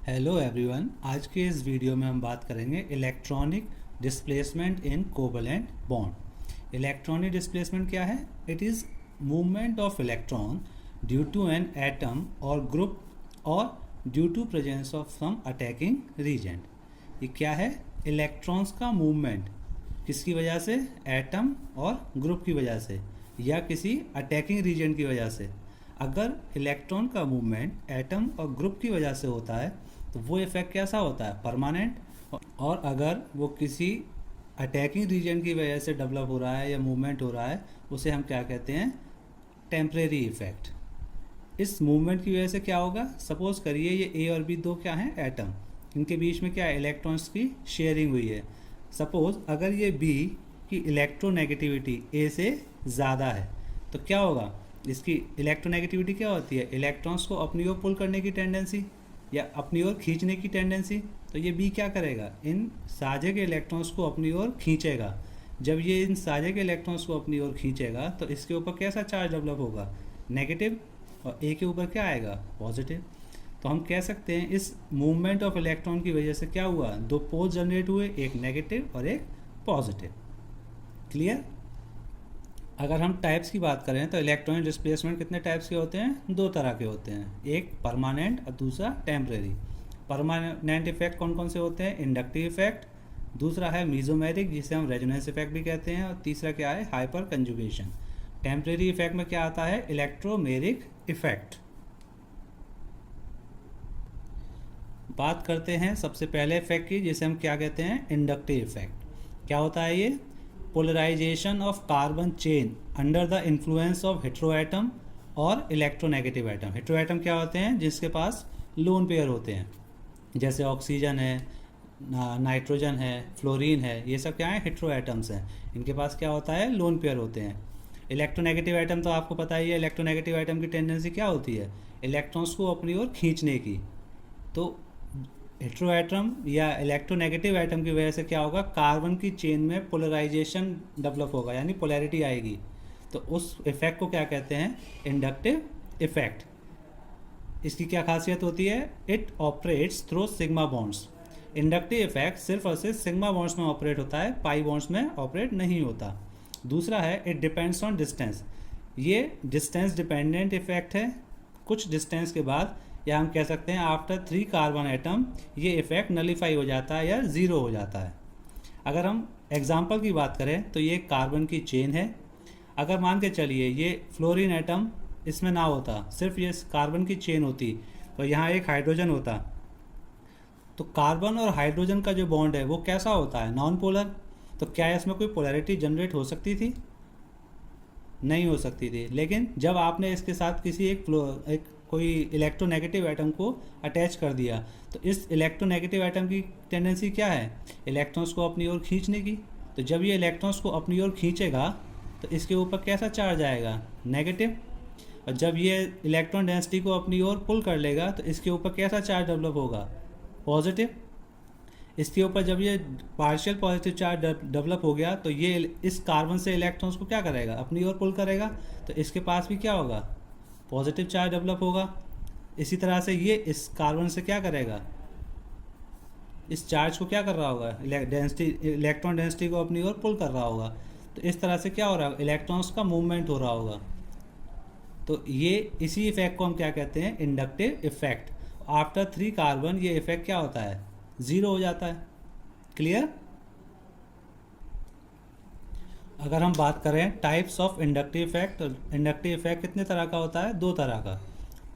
Hello everyone, आज के इस वीडियो में हम बात करेंगे electronic displacement in covalent bond. Electronic displacement क्या है? It is movement of electron due to an atom और ग्रुप और due to presence of some attacking reagent. ये क्या है? इलेक्ट्रॉन्स का मूवमेंट किसकी वजह से? एटम और ग्रुप की वजह से या किसी अटैकिंग रीजन की वजह से। अगर इलेक्ट्रॉन का मूवमेंट एटम और ग्रुप की वजह से होता है तो वो इफेक्ट कैसा होता है? परमानेंट। और अगर वो किसी अटैकिंग रीजन की वजह से डेवलप हो रहा है या मूवमेंट हो रहा है, उसे हम क्या कहते हैं? Temporary effect. इस मूवमेंट की वजह से क्या होगा? सपोज करिए ये ए और बी दो क्या हैं? एटम। इनके बीच में क्या है? इलेक्ट्रॉन्स की शेयरिंग हुई है। सपोज अगर ये बी की इलेक्ट्रोनेगेटिविटी ए से ज़्यादा है तो क्या होगा? इसकी इलेक्ट्रोनेगेटिविटी क्या होती है? इलेक्ट्रॉन्स को अपनी ओर पुल करने की टेंडेंसी या अपनी ओर खींचने की टेंडेंसी। तो ये बी क्या करेगा? इन साझे के इलेक्ट्रॉन्स को अपनी ओर खींचेगा। जब ये इन साझे के इलेक्ट्रॉन्स को अपनी ओर खींचेगा तो इसके ऊपर कैसा चार्ज डेवलप होगा? नेगेटिव। और ए के ऊपर क्या आएगा? पॉजिटिव। तो हम कह सकते हैं इस मूवमेंट ऑफ इलेक्ट्रॉन की वजह से क्या हुआ? दो पोल जनरेट हुए, एक नेगेटिव और एक पॉजिटिव। क्लियर? अगर हम टाइप्स की बात करें तो इलेक्ट्रॉनिक डिस्प्लेसमेंट कितने टाइप्स के होते हैं? दो तरह के होते हैं, एक परमानेंट और दूसरा टेम्परेरी। परमानेंट इफेक्ट कौन कौन से होते हैं? इंडक्टिव इफेक्ट, दूसरा है मीजोमेरिक जिसे हम रेजोनेंस इफेक्ट भी कहते हैं, और तीसरा क्या है? Hyper conjugation. टेम्परेरी इफेक्ट में क्या आता है? Electromeric effect. बात करते हैं सबसे पहले इफेक्ट की, जिसे हम क्या कहते हैं? Inductive effect. क्या होता है ये? Polarization of carbon chain under the influence of heteroatom और इलेक्ट्रोनेगेटिव एटम। हेट्रोएटम क्या होते हैं? जिसके पास लोन पेयर होते हैं, जैसे ऑक्सीजन है, नाइट्रोजन है, फ्लोरीन है, ये सब क्या है? हेट्रोएटम्स हैं। इनके पास क्या होता है? लोन पेयर होते हैं। इलेक्ट्रोनेगेटिव एटम तो आपको पता ही है, इलेक्ट्रोनेगेटिव एटम की टेंडेंसी क्या होती है? इलेक्ट्रॉन्स को अपनी ओर खींचने की। तो हेट्रोएटम या इलेक्ट्रोनेगेटिव एटम की वजह से क्या होगा? कार्बन की चेन में पोलराइजेशन डेवलप होगा, यानी पोलैरिटी आएगी। तो उस इफेक्ट को क्या कहते हैं? Inductive effect. इसकी क्या खासियत होती है? It operates through sigma bonds. Inductive effect सिर्फ और सिर्फ सिग्मा बॉन्ड्स में ऑपरेट होता है, पाई बॉन्ड्स में ऑपरेट नहीं होता। दूसरा है इट डिपेंड्स ऑन डिस्टेंस। ये डिस्टेंस डिपेंडेंट इफेक्ट है। कुछ डिस्टेंस के बाद, या हम कह सकते हैं आफ्टर 3 कार्बन एटम, ये इफेक्ट नलीफाई हो जाता है या ज़ीरो हो जाता है। अगर हम एग्जांपल की बात करें तो ये कार्बन की चेन है। अगर मान के चलिए ये फ्लोरीन एटम इसमें ना होता, सिर्फ ये कार्बन की चेन होती, तो यहाँ एक हाइड्रोजन होता। तो कार्बन और हाइड्रोजन का जो बॉन्ड है वो कैसा होता है? Non polar. तो क्या इसमें कोई पोलैरिटी जनरेट हो सकती थी? नहीं हो सकती थी। लेकिन जब आपने इसके साथ किसी एक कोई इलेक्ट्रोनेगेटिव एटम को अटैच कर दिया, तो इस इलेक्ट्रोनेगेटिव एटम की टेंडेंसी क्या है? इलेक्ट्रॉन्स को अपनी ओर खींचने की। तो जब ये इलेक्ट्रॉन्स को अपनी ओर खींचेगा तो इसके ऊपर कैसा चार्ज आएगा? नेगेटिव। और जब ये इलेक्ट्रॉन डेंसिटी को अपनी ओर पुल कर लेगा तो इसके ऊपर कैसा चार्ज डेवलप होगा? पॉजिटिव। इसके ऊपर जब ये पार्शियल पॉजिटिव चार्ज डेवलप हो गया तो ये इस कार्बन से इलेक्ट्रॉन्स को क्या करेगा? अपनी ओर पुल करेगा। तो इसके पास भी क्या होगा? पॉजिटिव चार्ज डेवलप होगा। इसी तरह से ये इस कार्बन से क्या करेगा? इस चार्ज को क्या कर रहा होगा? इलेक्ट्रॉन डेंसिटी को अपनी ओर पुल कर रहा होगा। तो इस तरह से क्या हो रहा है? इलेक्ट्रॉन्स का मूवमेंट हो रहा होगा। तो ये इसी इफेक्ट को हम क्या कहते हैं? Inductive effect. आफ्टर 3 कार्बन ये इफेक्ट क्या होता है? ज़ीरो हो जाता है। क्लियर? अगर हम बात करें टाइप्स ऑफ इंडक्टिव इफेक्ट, तो इंडक्टिव इफेक्ट कितने तरह का होता है? 2 तरह का।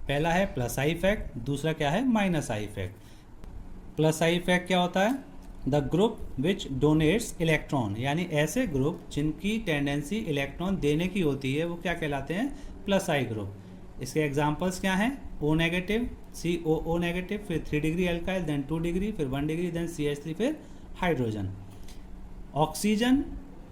पहला है प्लस आई इफेक्ट, दूसरा क्या है? Minus I effect. Plus I effect क्या होता है? The group which donates electron, यानी ऐसे ग्रुप जिनकी टेंडेंसी इलेक्ट्रॉन देने की होती है वो क्या कहलाते हैं? प्लस आई ग्रुप। इसके एग्जांपल्स क्या हैं? ओ नेगेटिव, COO नेगेटिव, फिर 3 डिग्री एल्काइल, देन 2 डिग्री, फिर 1 डिग्री, देन CH3, फिर हाइड्रोजन। ऑक्सीजन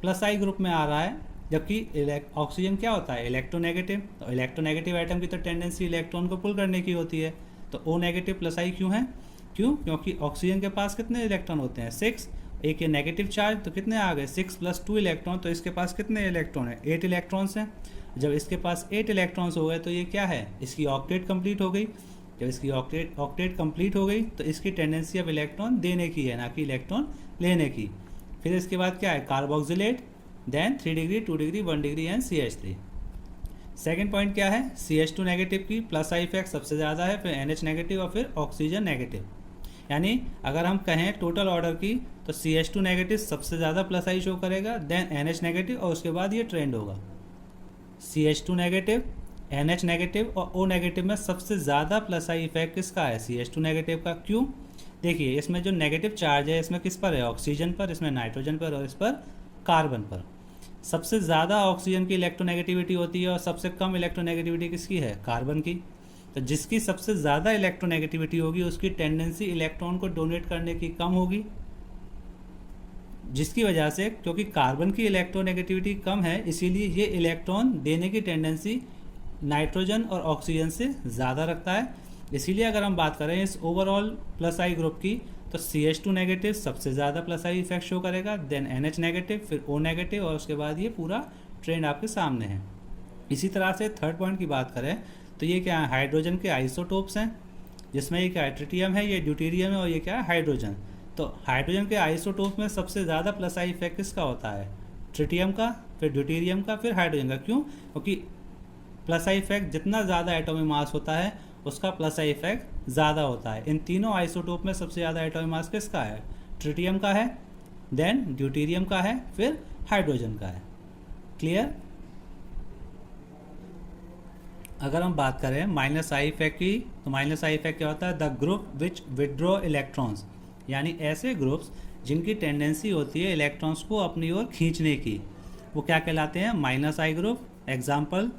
प्लस आई ग्रुप में आ रहा है, जबकि ऑक्सीजन क्या होता है? इलेक्ट्रोनेगेटिव। तो इलेक्ट्रोनेगेटिव एटम की तो टेंडेंसी इलेक्ट्रॉन को पुल करने की होती है। तो O नेगेटिव प्लस आई क्यों है? क्यों? क्योंकि ऑक्सीजन के पास कितने इलेक्ट्रॉन होते हैं? 6। एक ये नेगेटिव चार्ज, तो कितने आ गए? 6 + 2 इलेक्ट्रॉन। तो इसके पास कितने इलेक्ट्रॉन है? 8 इलेक्ट्रॉन्स हैं। जब इसके पास 8 इलेक्ट्रॉन्स हो गए तो ये क्या है? इसकी ऑक्टेट कंप्लीट हो गई। जब इसकी ऑक्टेट कंप्लीट हो गई तो इसकी टेंडेंसी अब इलेक्ट्रॉन देने की है, ना कि इलेक्ट्रॉन लेने की। फिर इसके बाद क्या है, carboxylate, then 3 degree, 2 degree, 1 degree and CH3। Second point क्या है, CH2 नेगेटिव की प्लस आई इफेक्ट सबसे ज़्यादा है, फिर NH नेगेटिव और फिर ऑक्सीजन नेगेटिव। यानी अगर हम कहें टोटल ऑर्डर की तो CH2 नेगेटिव सबसे ज़्यादा प्लस आई शो करेगा, देन NH नेगेटिव और उसके बाद ये ट्रेंड होगा। CH2 नेगेटिव, NH नेगेटिव और O नेगेटिव में सबसे ज़्यादा प्लस आई इफेक्ट किसका है, CH2 नेगेटिव का। क्यों, देखिए इसमें जो नेगेटिव चार्ज है इसमें किस पर है, ऑक्सीजन पर, इसमें नाइट्रोजन पर और इस पर कार्बन पर। सबसे ज़्यादा ऑक्सीजन की इलेक्ट्रोनेगेटिविटी होती है और सबसे कम इलेक्ट्रोनेगेटिविटी किसकी है, कार्बन की। तो जिसकी सबसे ज़्यादा इलेक्ट्रोनेगेटिविटी होगी उसकी टेंडेंसी इलेक्ट्रॉन को डोनेट करने की कम होगी, जिसकी वजह से, क्योंकि कार्बन की इलेक्ट्रोनेगेटिविटी कम है इसीलिए ये इलेक्ट्रॉन देने की टेंडेंसी नाइट्रोजन और ऑक्सीजन से ज़्यादा रखता है। इसीलिए अगर हम बात करें इस ओवरऑल प्लस आई ग्रुप की तो CH2 नेगेटिव सबसे ज़्यादा प्लस आई इफेक्ट शो करेगा, देन NH नेगेटिव, फिर O नेगेटिव और उसके बाद ये पूरा ट्रेंड आपके सामने है। इसी तरह से थर्ड पॉइंट की बात करें तो ये क्या है, हाइड्रोजन के आइसोटोप्स हैं, जिसमें ये क्या है, ट्रिटियम है, ये ड्यूटेरियम है और ये क्या है, हाइड्रोजन। तो हाइड्रोजन के आइसोटोप में सबसे ज़्यादा प्लस आई इफेक्ट किसका होता है, ट्रिटियम का, फिर ड्यूटेरियम का, फिर हाइड्रोजन का। क्यों, क्योंकि प्लस आई इफेक्ट जितना ज़्यादा एटॉमिक मास होता है उसका प्लस आई इफेक्ट ज़्यादा होता है। इन तीनों आइसोटोप में सबसे ज़्यादा एटॉमिक मास किसका है, ट्रिटियम का है, देन ड्यूटेरियम का है, फिर हाइड्रोजन का है। क्लियर। अगर हम बात करें माइनस आई इफेक्ट की तो माइनस आई इफेक्ट क्या होता है, the group which withdraw electrons, यानी ऐसे ग्रुप्स जिनकी टेंडेंसी होती है इलेक्ट्रॉन्स को अपनी ओर खींचने की, वो क्या कहलाते हैं, minus I group. Example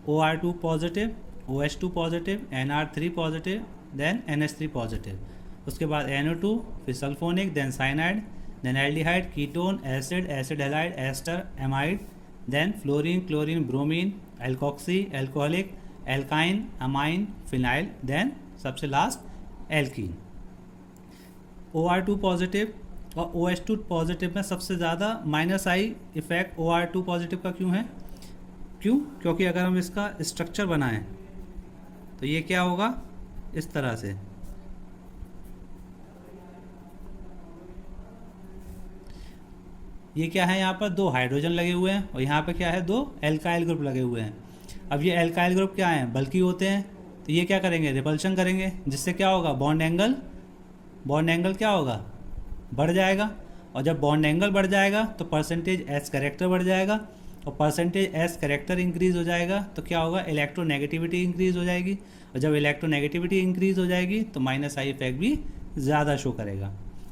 OR2 positive, OH2 positive, NR3 positive, then NH3 positive. उसके बाद NO2, फिर sulphonic, then cyanide, then aldehyde, ketone, acid, acid halide, ester, amide, then fluorine, chlorine, bromine, alkoxy, alcoholic, alkyne, amine, phenyl, then सबसे last alkene. OR2 positive और OH2 positive में सबसे ज़्यादा minus I effect OR2 positive का क्यों है, क्यों, क्योंकि अगर हम इसका स्ट्रक्चर बनाएं तो ये क्या होगा, इस तरह से। ये क्या है, यहाँ पर 2 हाइड्रोजन लगे हुए हैं और यहाँ पे क्या है, 2 एल्काइल ग्रुप लगे हुए हैं। अब ये एल्काइल ग्रुप क्या हैं, बल्कि होते हैं, तो ये क्या करेंगे, रिपल्शन करेंगे, जिससे क्या होगा, बॉन्ड एंगल क्या होगा, बढ़ जाएगा। और जब बॉन्ड एंगल बढ़ जाएगा तो परसेंटेज S कैरेक्टर बढ़ जाएगा, और परसेंटेज S कैरेक्टर इंक्रीज़ हो जाएगा तो क्या होगा, इलेक्ट्रोनेगेटिविटी इंक्रीज़ हो जाएगी, और जब इलेक्ट्रोनेगेटिविटी इंक्रीज़ हो जाएगी तो माइनस आई इफेक्ट भी ज़्यादा शो करेगा।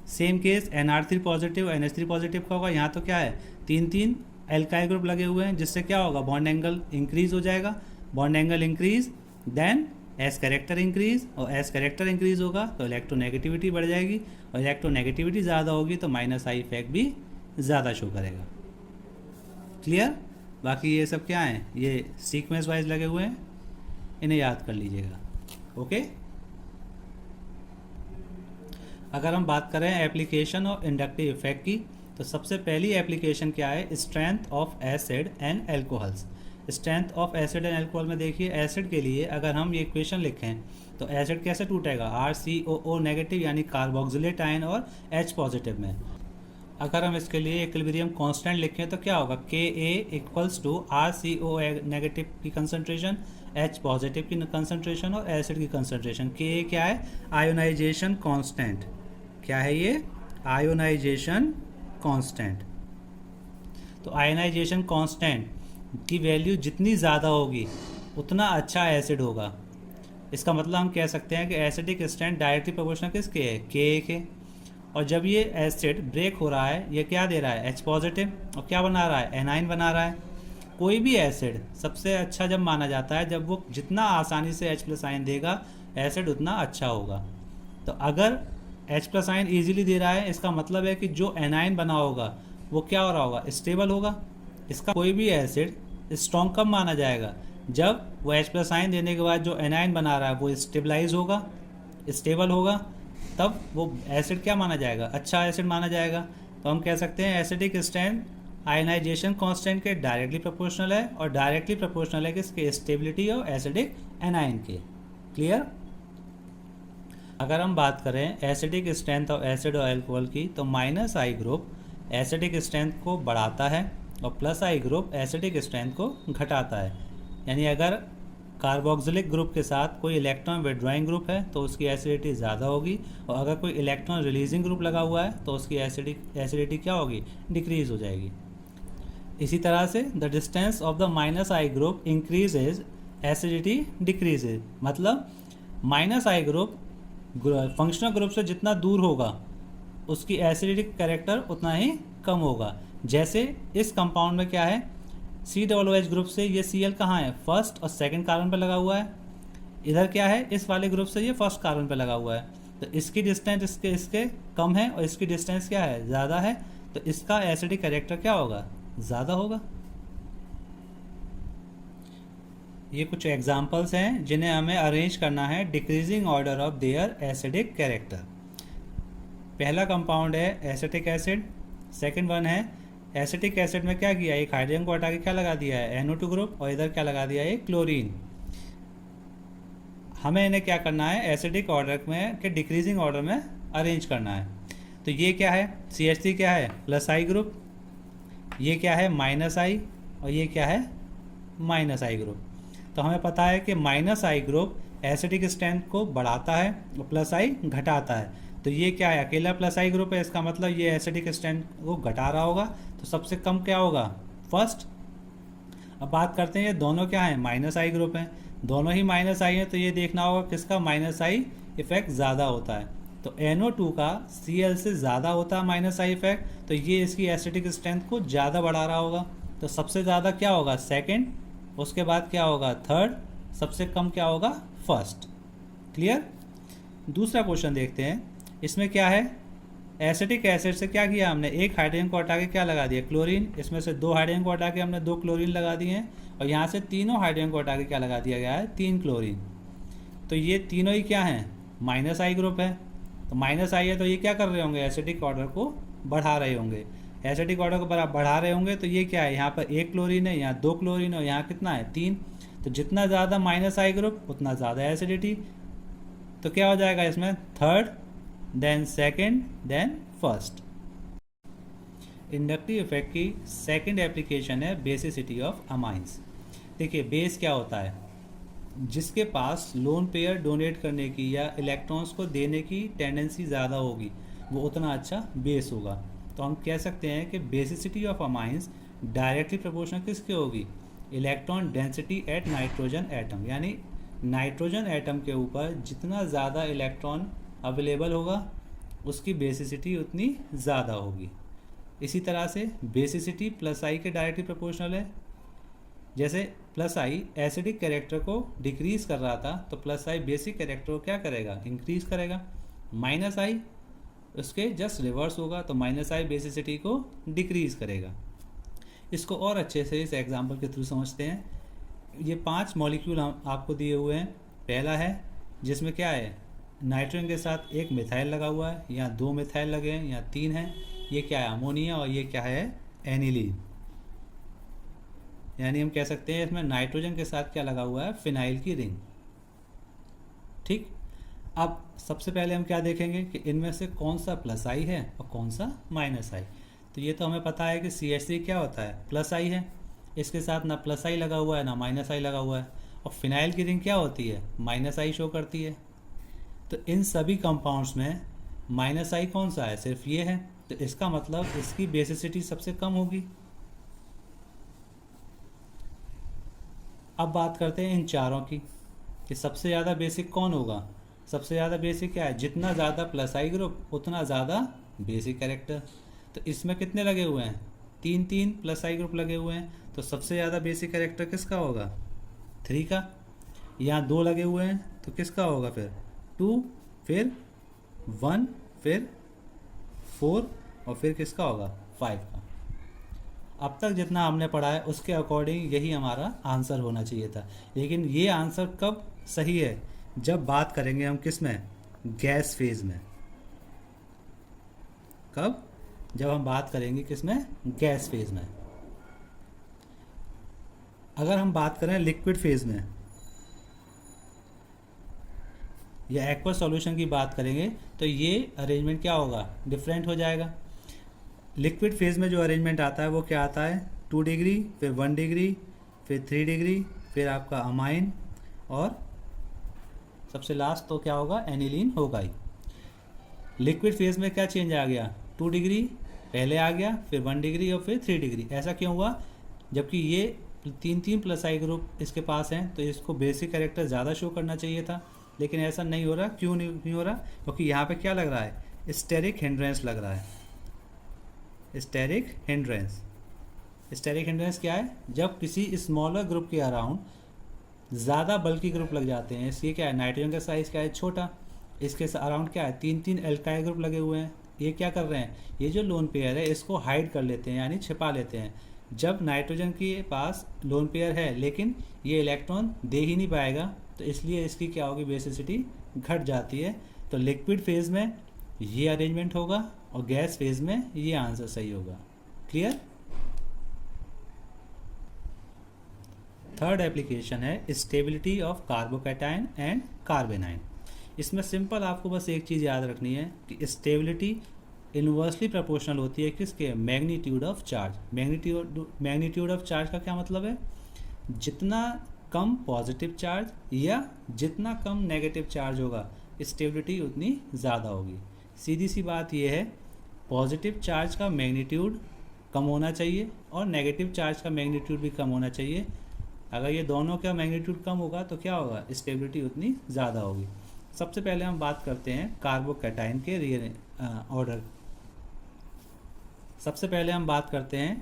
Same case NR3 positive NH3 positive का होगा। यहाँ तो क्या है, 3 एल्काइल ग्रुप लगे हुए हैं, जिससे क्या होगा, बॉन्ड एंगल इंक्रीज़ हो जाएगा, bond angle increase, then S character increase, और S कैरेक्टर इंक्रीज़ होगा तो इलेक्ट्रोनेगेटिविटी बढ़ जाएगी, और इलेक्ट्रोनेगेटिविटी ज़्यादा होगी तो माइनस आई इफेक्ट भी ज़्यादा शो करेगा। क्लियर। बाकी ये सब क्या हैं, ये सीक्वेंस वाइज लगे हुए हैं, इन्हें याद कर लीजिएगा। ओके। अगर हम बात करें एप्लीकेशन ऑफ इंडक्टिव इफेक्ट की तो सबसे पहली एप्लीकेशन क्या है, strength of acid and alcohols. Strength of acid and alcohol में देखिए, एसिड के लिए अगर हम ये इक्वेशन लिखें तो एसिड कैसे टूटेगा, RCOO नेगेटिव यानी कार्बोक्सिलेट आयन और H पॉजिटिव में। अगर हम इसके लिए इक्विलिब्रियम कांस्टेंट लिखें तो क्या होगा, Ka equals to RCO negative की कंसंट्रेशन, H पॉजिटिव की कंसंट्रेशन और एसिड की कंसंट्रेशन। Ka क्या है, आयोनाइजेशन कांस्टेंट। क्या है ये, आयोनाइजेशन कांस्टेंट। तो आयोनाइजेशन कांस्टेंट की वैल्यू जितनी ज़्यादा होगी उतना अच्छा एसिड होगा। इसका मतलब हम कह सकते हैं कि एसिडिक स्ट्रेंथ डायरेक्टली प्रोपोर्शनल किसके है, Ka के। और जब ये एसिड ब्रेक हो रहा है, ये क्या दे रहा है, H पॉजिटिव, और क्या बना रहा है, एनाइन बना रहा है। कोई भी एसिड सबसे अच्छा जब माना जाता है जब वो जितना आसानी से H+ आयन देगा एसिड उतना अच्छा होगा। तो अगर H+ आयन ईजिली दे रहा है, इसका मतलब है कि जो एनाइन बना होगा वो क्या हो रहा होगा, स्टेबल होगा। इसका कोई भी एसिड स्ट्रॉन्ग कब माना जाएगा, जब वो H+ आयन देने के बाद जो एनाइन बना रहा है वो स्टेबलाइज होगा, स्टेबल होगा, तब वो एसिड क्या माना जाएगा, अच्छा एसिड माना जाएगा। तो हम कह सकते हैं एसिडिक स्ट्रेंथ आयनाइजेशन कांस्टेंट के डायरेक्टली प्रोपोर्शनल है, और डायरेक्टली प्रोपोर्शनल है किसके, स्टेबिलिटी और एसिडिक एनाइन के। क्लियर। अगर हम बात करें एसिडिक स्ट्रेंथ ऑफ एसिड और अल्कोहल की, तो minus I group acidic strength को बढ़ाता है और प्लस आई ग्रुप एसिडिक स्ट्रेंथ को घटाता है। यानी अगर कार्बोक्सिलिक ग्रुप के साथ कोई इलेक्ट्रॉन विड्रॉइंग ग्रुप है तो उसकी एसिडिटी ज़्यादा होगी, और अगर कोई इलेक्ट्रॉन रिलीजिंग ग्रुप लगा हुआ है तो उसकी एसिडिटी क्या होगी, डिक्रीज हो जाएगी। इसी तरह से the distance of the minus I group increases, acidity decreases. मतलब minus I group functional group से जितना दूर होगा उसकी एसिडिक कैरेक्टर उतना ही कम होगा। जैसे इस कंपाउंड में क्या है, COOH ग्रुप से ये Cl कहाँ है, फर्स्ट और सेकंड कार्बन पे लगा हुआ है। इधर क्या है, इस वाले ग्रुप से ये फर्स्ट कार्बन पे लगा हुआ है, तो इसकी डिस्टेंस इसके कम है और इसकी डिस्टेंस क्या है, ज़्यादा है, तो इसका एसिडिक कैरेक्टर क्या होगा, ज़्यादा होगा। ये कुछ एग्जांपल्स हैं जिन्हें हमें अरेंज करना है decreasing order of their acidic character. पहला कंपाउंड है एसिटिक एसिड, सेकंड वन है एसिटिक एसिड में क्या किया, एक हाइड्रोजन को हटा के क्या लगा दिया है, NO2 ग्रुप, और इधर क्या लगा दिया है, क्लोरीन। हमें इन्हें क्या करना है, एसिडिक ऑर्डर में के डिक्रीजिंग ऑर्डर में अरेंज करना है। तो ये क्या है, CH3 क्या है, प्लस आई ग्रुप, ये क्या है, माइनस आई, और ये क्या है, माइनस आई ग्रुप। तो हमें पता है कि minus I group acidic strength को बढ़ाता है और प्लस आई घटाता है। तो ये क्या है, अकेला प्लस आई ग्रुप है, इसका मतलब ये एसिडिक स्ट्रेंथ को घटा रहा होगा, तो सबसे कम क्या होगा, फर्स्ट। अब बात करते हैं ये दोनों क्या है, माइनस आई ग्रुप हैं, दोनों ही माइनस आई हैं, तो ये देखना होगा किसका माइनस आई इफेक्ट ज़्यादा होता है। तो NO2 का Cl से ज़्यादा होता है माइनस आई इफेक्ट, तो ये इसकी एसिडिक स्ट्रेंथ को ज़्यादा बढ़ा रहा होगा। तो सबसे ज़्यादा क्या होगा, सेकेंड, उसके बाद क्या होगा, थर्ड, सबसे कम क्या होगा, फर्स्ट। क्लियर। दूसरा क्वेश्चन देखते हैं, इसमें क्या है, एसिटिक एसिड से क्या किया हमने, एक हाइड्रोजन को हटा के क्या लगा दिया, क्लोरीन। इसमें से दो हाइड्रोजन को हटा के हमने दो क्लोरीन लगा दिए हैं, और यहाँ से तीनों हाइड्रोजन को हटा के क्या लगा दिया गया है, 3 क्लोरीन। तो ये तीनों ही क्या हैं, माइनस आई ग्रुप है। तो माइनस आई है तो ये क्या कर रहे होंगे, एसिडिक ऑर्डर को बढ़ा रहे होंगे। एसिडिक ऑर्डर को बढ़ा रहे होंगे तो ये क्या है, यहाँ पर 1 क्लोरीन है, यहाँ 2 क्लोरीन है, यहाँ कितना है, 3। तो जितना ज़्यादा माइनस आई ग्रुप उतना ज़्यादा एसिडिटी। तो क्या हो जाएगा इसमें, third, then second, then first. Inductive effect की सेकेंड एप्लीकेशन है बेसिसिटी ऑफ अमाइंस। देखिए बेस क्या होता है, जिसके पास लोन पेयर डोनेट करने की या इलेक्ट्रॉन्स को देने की टेंडेंसी ज़्यादा होगी वो उतना अच्छा बेस होगा। तो हम कह सकते हैं कि basicity of amines directly proportional किसके होगी, electron density at nitrogen atom. यानी नाइट्रोजन एटम के ऊपर जितना ज़्यादा इलेक्ट्रॉन अवेलेबल होगा उसकी बेसिसिटी उतनी ज़्यादा होगी। इसी तरह से बेसिसिटी प्लस आई के डायरेक्टली प्रोपोर्शनल है। जैसे प्लस आई एसिडिक कैरेक्टर को डिक्रीज़ कर रहा था तो प्लस आई बेसिक कैरेक्टर को क्या करेगा, इंक्रीज़ करेगा। माइनस आई उसके जस्ट रिवर्स होगा, तो माइनस आई बेसिसिटी को डिक्रीज़ करेगा। इसको और अच्छे से इस एग्जांपल के थ्रू समझते हैं। ये 5 मॉलिक्यूल आपको दिए हुए हैं। पहला है जिसमें क्या है, नाइट्रोजन के साथ एक मिथाइल लगा हुआ है, यहाँ 2 मिथाइल लगे हैं, यहाँ 3 हैं। ये क्या है, अमोनिया, और ये क्या है, एनिलीन। यानी हम कह सकते हैं इसमें नाइट्रोजन के साथ क्या लगा हुआ है, फिनाइल की रिंग। ठीक। अब सबसे पहले हम क्या देखेंगे कि इनमें से कौन सा प्लस आई है और कौन सा माइनस आई। तो ये तो हमें पता है कि CH3 क्या होता है, प्लस आई है, इसके साथ ना प्लस आई लगा हुआ है ना माइनस आई लगा हुआ है। और फिनाइल की रिंग क्या होती है, माइनस आई शो करती है। तो इन सभी कंपाउंड्स में माइनस आई कौन सा है, सिर्फ ये है, तो इसका मतलब इसकी बेसिसिटी सबसे कम होगी। अब बात करते हैं इन चारों की कि सबसे ज़्यादा बेसिक कौन होगा। सबसे ज़्यादा बेसिक क्या है, जितना ज़्यादा प्लस आई ग्रुप उतना ज़्यादा बेसिक कैरेक्टर। तो इसमें कितने लगे हुए हैं, 3 प्लस आई ग्रुप लगे हुए हैं, तो सबसे ज़्यादा बेसिक कैरेक्टर किसका होगा, 3 का। यहाँ 2 लगे हुए हैं तो किसका होगा फिर, 2, फिर 1, फिर 4, और फिर किसका होगा, 5 का। अब तक जितना हमने पढ़ा है उसके अकॉर्डिंग यही हमारा आंसर होना चाहिए था। लेकिन ये आंसर कब सही है, जब बात करेंगे हम किस में, गैस फेज में। कब, जब हम बात करेंगे किस में, गैस फेज में। अगर हम बात करें लिक्विड फेज में या एक्वस सॉल्यूशन की बात करेंगे तो ये अरेंजमेंट क्या होगा, डिफरेंट हो जाएगा। लिक्विड फेज में जो अरेंजमेंट आता है वो क्या आता है, 2 डिग्री, फिर 1 डिग्री, फिर 3 डिग्री, फिर आपका अमाइन, और सबसे लास्ट तो क्या होगा, एनिलीन होगा ही। लिक्विड फेज में क्या चेंज आ गया, 2 डिग्री पहले आ गया, फिर 1 डिग्री और फिर 3 डिग्री। ऐसा क्यों हुआ, जबकि ये 3 प्लस आई ग्रुप इसके पास हैं तो इसको बेसिक कैरेक्टर ज़्यादा शो करना चाहिए था, लेकिन ऐसा नहीं हो रहा। क्यों नहीं हो रहा, क्योंकि यहाँ पे क्या लग रहा है, स्टेरिक हिंड्रेंस लग रहा है। स्टेरिक हिंड्रेंस, स्टेरिक हिंड्रेंस क्या है, जब किसी स्मॉलर ग्रुप के अराउंड ज़्यादा बल्कि ग्रुप लग जाते हैं। इसलिए क्या है, नाइट्रोजन का साइज़ क्या है, छोटा, इसके अराउंड क्या है, 3 एल्काइल ग्रुप लगे हुए हैं। ये क्या कर रहे हैं, ये जो लोन पेयर है इसको हाइड कर लेते हैं, यानी छिपा लेते हैं। जब नाइट्रोजन के पास लोन पेयर है लेकिन ये इलेक्ट्रॉन दे ही नहीं पाएगा, तो इसलिए इसकी क्या होगी, बेसिसिटी घट जाती है। तो लिक्विड फेज में ये अरेंजमेंट होगा और गैस फेज में ये आंसर सही होगा। क्लियर। थर्ड एप्लीकेशन है स्टेबिलिटी ऑफ कार्बोकैटायन एंड कार्बेनाइन। इसमें सिंपल आपको बस एक चीज़ याद रखनी है कि स्टेबिलिटी इन्वर्सली प्रोपोर्शनल होती है किसके, magnitude of charge. Magnitude of charge का क्या मतलब है, जितना कम पॉजिटिव चार्ज या जितना कम नेगेटिव चार्ज होगा स्टेबिलिटी उतनी ज़्यादा होगी। सीधी सी बात यह है, पॉजिटिव चार्ज का मैग्नीट्यूड कम होना चाहिए और नेगेटिव चार्ज का मैग्नीट्यूड भी कम होना चाहिए। अगर ये दोनों का मैग्नीट्यूड कम होगा तो क्या होगा, स्टेबिलिटी उतनी ज़्यादा होगी। सबसे पहले हम बात करते हैं कार्बोकैटायन के ऑर्डर। सबसे पहले हम बात करते हैं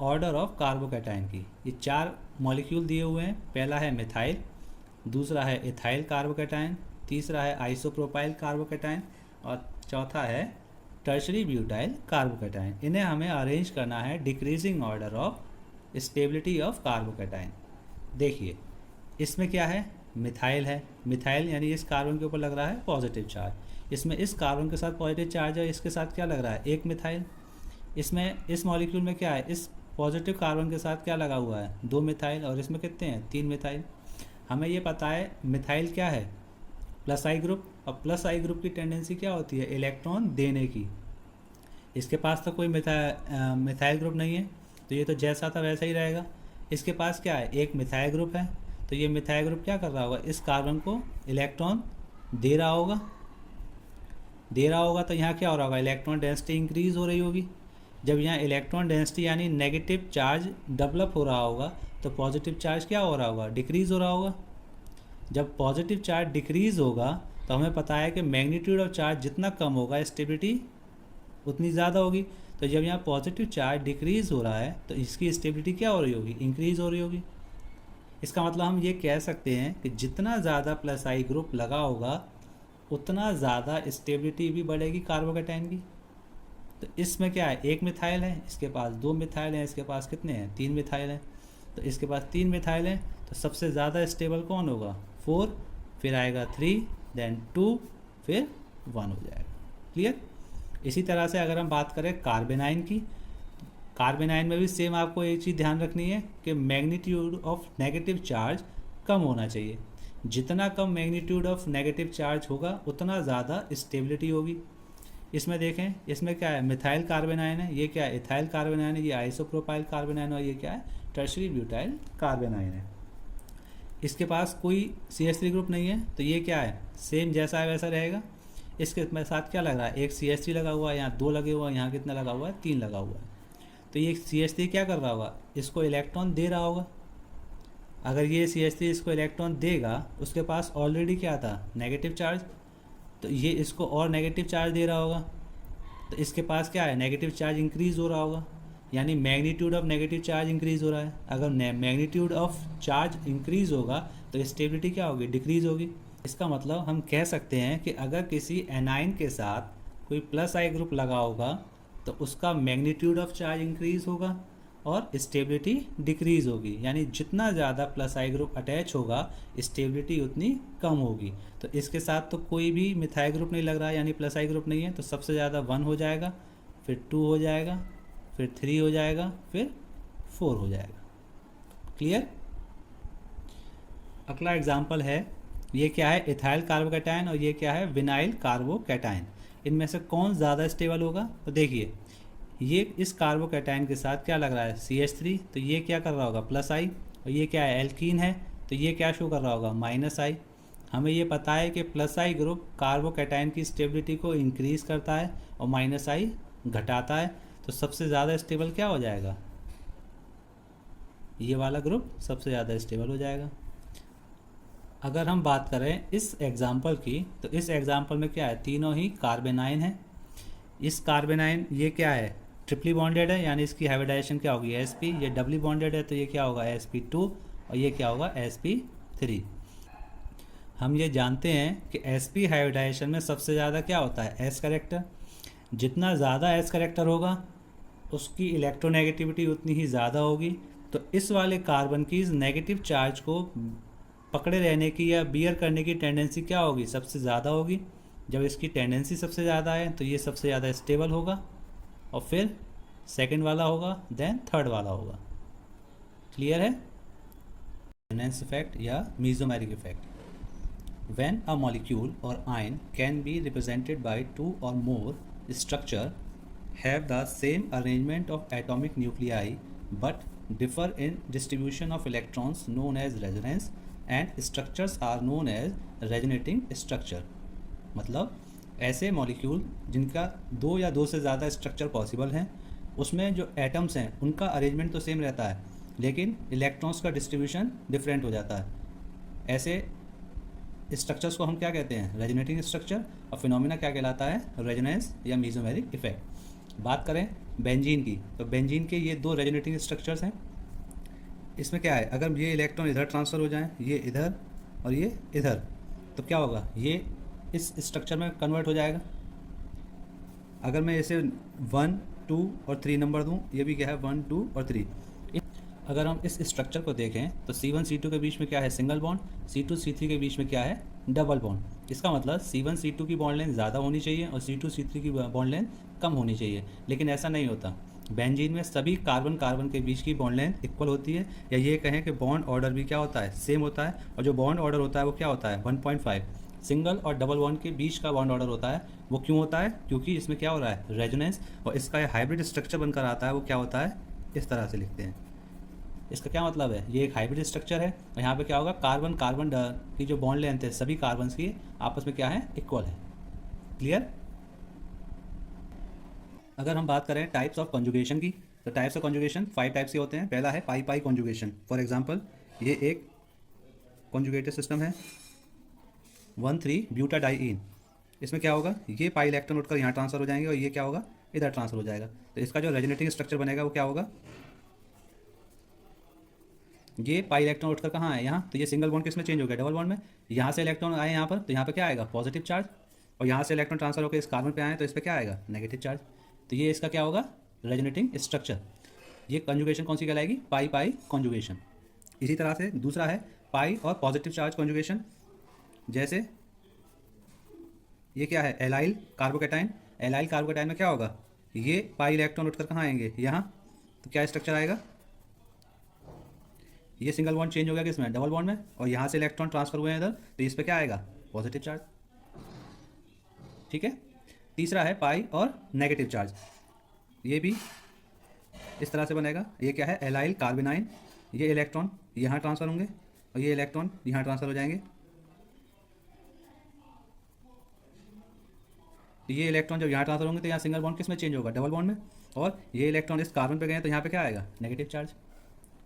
ऑर्डर ऑफ कार्बोकैटायन की। ये 4 मॉलिक्यूल दिए हुए हैं। पहला है मिथाइल, दूसरा है इथाइल कार्बोकैटायन, तीसरा है आइसोप्रोपाइल कार्बोकैटायन और चौथा है टर्शरी ब्यूटाइल कार्बोकैटायन। इन्हें हमें अरेंज करना है decreasing order of stability of carbocation. देखिए इसमें क्या है, मिथाइल है। मिथाइल यानी इस कार्बन के ऊपर लग रहा है पॉजिटिव चार्ज। इसमें इस कार्बन के साथ पॉजिटिव चार्ज है, इसके साथ क्या लग रहा है, एक मिथाइल। इसमें इस मॉलिक्यूल में क्या है, इस पॉजिटिव कार्बन के साथ क्या लगा हुआ है, 2 मिथाइल, और इसमें कितने हैं, 3 मिथाइल। हमें ये पता है मिथाइल क्या है, प्लस आई ग्रुप। और प्लस आई ग्रुप की टेंडेंसी क्या होती है, इलेक्ट्रॉन देने की। इसके पास तो कोई मिथाइल ग्रुप नहीं है तो ये तो जैसा था वैसा ही रहेगा। इसके पास क्या है, एक मिथाइल ग्रुप है, तो ये मिथाइल ग्रुप क्या कर रहा होगा, इस कार्बन को इलेक्ट्रॉन दे रहा होगा। तो यहाँ क्या हो रहा होगा, इलेक्ट्रॉन डेंसिटी इंक्रीज हो रही होगी। जब यहाँ इलेक्ट्रॉन डेंसिटी यानी नेगेटिव चार्ज डेवलप हो रहा होगा तो पॉजिटिव चार्ज क्या हो रहा होगा, डिक्रीज हो रहा होगा। जब पॉजिटिव चार्ज डिक्रीज होगा तो हमें पता है कि मैग्नीट्यूड ऑफ चार्ज जितना कम होगा स्टेबिलिटी उतनी ज़्यादा होगी। तो जब यहाँ पॉजिटिव चार्ज डिक्रीज हो रहा है तो इसकी स्टेबिलिटी क्या हो रही होगी, इंक्रीज हो रही होगी। इसका मतलब हम ये कह सकते हैं कि जितना ज़्यादा प्लस आई ग्रुप लगा होगा उतना ज़्यादा स्टेबिलिटी भी बढ़ेगी कार्बोकैटायन की। तो इसमें क्या है, एक मिथाइल है, इसके पास 2 मिथाइल हैं, इसके पास कितने हैं, 3 मिथाइल हैं। तो इसके पास 3 मिथाइल हैं तो सबसे ज़्यादा स्टेबल कौन होगा, 4, फिर आएगा 3, देन 2, फिर 1 हो जाएगा। क्लियर। इसी तरह से अगर हम बात करें कार्बेनाइन की, कार्बेनाइन में भी सेम आपको एक चीज़ ध्यान रखनी है कि मैग्नीट्यूड ऑफ नेगेटिव चार्ज कम होना चाहिए। जितना कम मैग्नीट्यूड ऑफ नेगेटिव चार्ज होगा उतना ज़्यादा स्टेबिलिटी होगी। इसमें देखें, इसमें क्या है, मिथाइल कार्बेनाइन है, ये क्या है, इथाइल कार्बेनाइन है, ये आइसोप्रोपाइल कार्बेनाइन है, और ये क्या है, टर्शरी ब्यूटाइल कार्बेनाइन है। इसके पास कोई CH3 ग्रुप नहीं है तो ये क्या है, सेम जैसा है वैसा रहेगा। इसके साथ क्या लग रहा है, एक CH3 लगा हुआ है, यहाँ 2 लगे हुआ है, यहाँ कितना लगा हुआ है, 3 लगा हुआ है। तो ये CH3 क्या कर रहा होगा, इसको इलेक्ट्रॉन दे रहा होगा। अगर ये CH3 इसको इलेक्ट्रॉन देगा, उसके पास ऑलरेडी क्या था, नेगेटिव चार्ज, तो ये इसको और नेगेटिव चार्ज दे रहा होगा। तो इसके पास क्या है, नेगेटिव चार्ज इंक्रीज़ हो रहा होगा, यानी magnitude of negative charge increase हो रहा है। अगर मैग्नीट्यूड ऑफ चार्ज इंक्रीज़ होगा तो स्टेबिलिटी क्या होगी, डिक्रीज़ होगी। इसका मतलब हम कह सकते हैं कि अगर किसी एनाइन के साथ कोई प्लस आई ग्रुप लगा होगा तो उसका मैग्नीट्यूड ऑफ चार्ज इंक्रीज़ होगा और स्टेबिलिटी डिक्रीज़ होगी। यानी जितना ज़्यादा प्लस आई ग्रुप अटैच होगा स्टेबिलिटी उतनी कम होगी। तो इसके साथ तो कोई भी मिथाइल ग्रुप नहीं लग रहा है, यानी प्लस आई ग्रुप नहीं है, तो सबसे ज़्यादा 1 हो जाएगा, फिर 2 हो जाएगा, फिर 3 हो जाएगा, फिर 4 हो जाएगा। क्लियर। अगला एग्जाम्पल है ये क्या है, इथाइल कार्बोकैटायन, और ये क्या है, विनाइल कार्बोकैटायन। इनमें से कौन ज़्यादा स्टेबल होगा? तो देखिए, ये इस कार्बोकैटायन के साथ क्या लग रहा है, CH3, तो ये क्या कर रहा होगा, प्लस आई, और ये क्या है, एल्कीन है, तो ये क्या शो कर रहा होगा, माइनस आई। हमें ये पता है कि प्लस आई ग्रुप कार्बोकैटायन की स्टेबिलिटी को इंक्रीज करता है और माइनस आई घटाता है, तो सबसे ज़्यादा स्टेबल क्या हो जाएगा, ये वाला ग्रुप सबसे ज़्यादा स्टेबल हो जाएगा। अगर हम बात करें इस एग्जाम्पल की, तो इस एग्जाम्पल में क्या है, तीनों ही कार्बेनाइन है। इस कार्बेनाइन ये क्या है, ट्रिपली बॉन्डेड है, यानी इसकी हाइब्रिडाइजेशन क्या होगी, sp। ये डबली बॉन्डेड है तो ये क्या होगा, sp2, और ये क्या होगा, sp3। हम ये जानते हैं कि sp हाइब्रिडाइजेशन में सबसे ज़्यादा क्या होता है, s करेक्टर। जितना ज़्यादा s करेक्टर होगा उसकी इलेक्ट्रोनेगेटिविटी उतनी ही ज़्यादा होगी। तो इस वाले कार्बन की इस नेगेटिव चार्ज को पकड़े रहने की या बियर करने की टेंडेंसी क्या होगी, सबसे ज़्यादा होगी। जब इसकी टेंडेंसी सबसे ज़्यादा है तो ये सबसे ज़्यादा स्टेबल होगा, और फिर सेकंड वाला होगा, देन थर्ड वाला होगा। क्लियर है? रेजोनेंस इफेक्ट या mesomeric effect. When a molecule or ion can be represented by two or more structure have the same arrangement of atomic nuclei but differ in distribution of electrons known as resonance, and structures are known as resonating structure। मतलब ऐसे molecule जिनका दो या दो से ज़्यादा structure possible हैं, उसमें जो एटम्स हैं उनका अरेंजमेंट तो सेम रहता है लेकिन इलेक्ट्रॉन्स का डिस्ट्रीब्यूशन डिफरेंट हो जाता है। ऐसे स्ट्रक्चर्स को हम क्या कहते हैं, रेजोनेटिंग स्ट्रक्चर, और फिनोमिना क्या कहलाता है, रेजोनेंस या मीजोमेरिक इफेक्ट। बात करें बेंजीन की, तो बेंजीन के ये दो रेजोनेटिंग स्ट्रक्चर्स हैं। इसमें क्या है, अगर ये इलेक्ट्रॉन इधर ट्रांसफ़र हो जाए, ये इधर और ये इधर, तो क्या होगा, ये इस स्ट्रक्चर में कन्वर्ट हो जाएगा। अगर मैं इसे 1, 2 और 3 नंबर दूँ, ये भी क्या है, 1, 2 और 3। अगर हम इस स्ट्रक्चर को देखें तो C1 C2 के बीच में क्या है, सिंगल बॉन्ड, C2 C3 के बीच में क्या है, डबल बॉन्ड। इसका मतलब C1 C2 की बॉन्ड लेंथ ज़्यादा होनी चाहिए और C2 C3 की बॉन्ड लेंथ कम होनी चाहिए, लेकिन ऐसा नहीं होता। बेंजीन में सभी कार्बन कार्बन के बीच की बॉन्ड लेंथ इक्वल होती है, या ये कहें कि बॉन्ड ऑर्डर भी क्या होता है, सेम होता है। और जो बॉन्ड ऑर्डर होता है वो क्या होता है, 1.5। सिंगल और डबल बॉन्ड के बीच का बॉन्ड ऑर्डर होता है, वो क्यों होता है, क्योंकि इसमें क्या हो रहा है, रेजोनेंस, और इसका हाइब्रिड स्ट्रक्चर बनकर आता है, वो क्या होता है, इस तरह से लिखते हैं। इसका क्या मतलब है, ये एक हाइब्रिड स्ट्रक्चर है, और यहाँ पे क्या होगा, कार्बन कार्बन की जो बॉन्ड लेंथ है सभी कार्बन्स की आपस में क्या है, इक्वल है। क्लियर? अगर हम बात करें टाइप्स ऑफ कॉन्जुगेशन की, तो टाइप्स ऑफ कॉन्जुगेशन 5 टाइप्स के होते हैं। पहला है पाई पाई कॉन्जुगेशन। फॉर एग्जांपल ये एक कॉन्जुगेटेड सिस्टम है 1,3-ब्यूटाडाइईन। इसमें क्या होगा, ये पाई इलेक्ट्रॉन उठकर यहाँ ट्रांसफर हो जाएंगे और ये क्या होगा, इधर ट्रांसफर हो जाएगा। तो इसका जो रेजोनेटिंग स्ट्रक्चर बनेगा वो क्या होगा, ये पाई इलेक्ट्रॉन उठकर कहाँ आए, यहाँ, तो ये सिंगल बॉन्ड किस में चेंज हो गया, डबल बॉन्ड में। यहाँ से इलेक्ट्रॉन आए यहाँ पर, तो यहाँ पर क्या आएगा, पॉजिटिव चार्ज, और यहाँ से इलेक्ट्रॉन ट्रांसफर होकर इस कार्बन पे आए तो इस पर क्या आएगा, नेगेटिव चार्ज। तो ये इसका क्या होगा, रेजोनेटिंग स्ट्रक्चर। ये कंजुगेशन कौन सी कहलाएगी, पाई पाई कॉन्जुगेशन। इसी तरह से दूसरा है पाई और पॉजिटिव चार्ज कॉन्जुगेशन। जैसे ये क्या है, एलाइल कार्बोकैटायन। एलाइल कार्बोकैटायन में क्या होगा, ये पाई इलेक्ट्रॉन उठकर कहाँ आएंगे, यहाँ, तो क्या स्ट्रक्चर आएगा, ये सिंगल बॉन्ड चेंज हो गया किसमें, डबल बॉन्ड में, और यहाँ से इलेक्ट्रॉन ट्रांसफर हुए हैं इधर, तो इस पर क्या आएगा, पॉजिटिव चार्ज। ठीक है। तीसरा है पाई और नेगेटिव चार्ज। ये भी इस तरह से बनेगा। ये क्या है, एलाइल कार्बेनाइन। ये इलेक्ट्रॉन यहाँ ट्रांसफर होंगे और ये इलेक्ट्रॉन यहाँ ट्रांसफर हो जाएंगे। ये इलेक्ट्रॉन जब यहाँ ट्रांसफर होंगे तो यहाँ सिंगल बॉन्ड किस में चेंज होगा, डबल बॉन्ड में, और ये इलेक्ट्रॉन इस कार्बन पे गए तो यहाँ पे क्या आएगा, नेगेटिव चार्ज।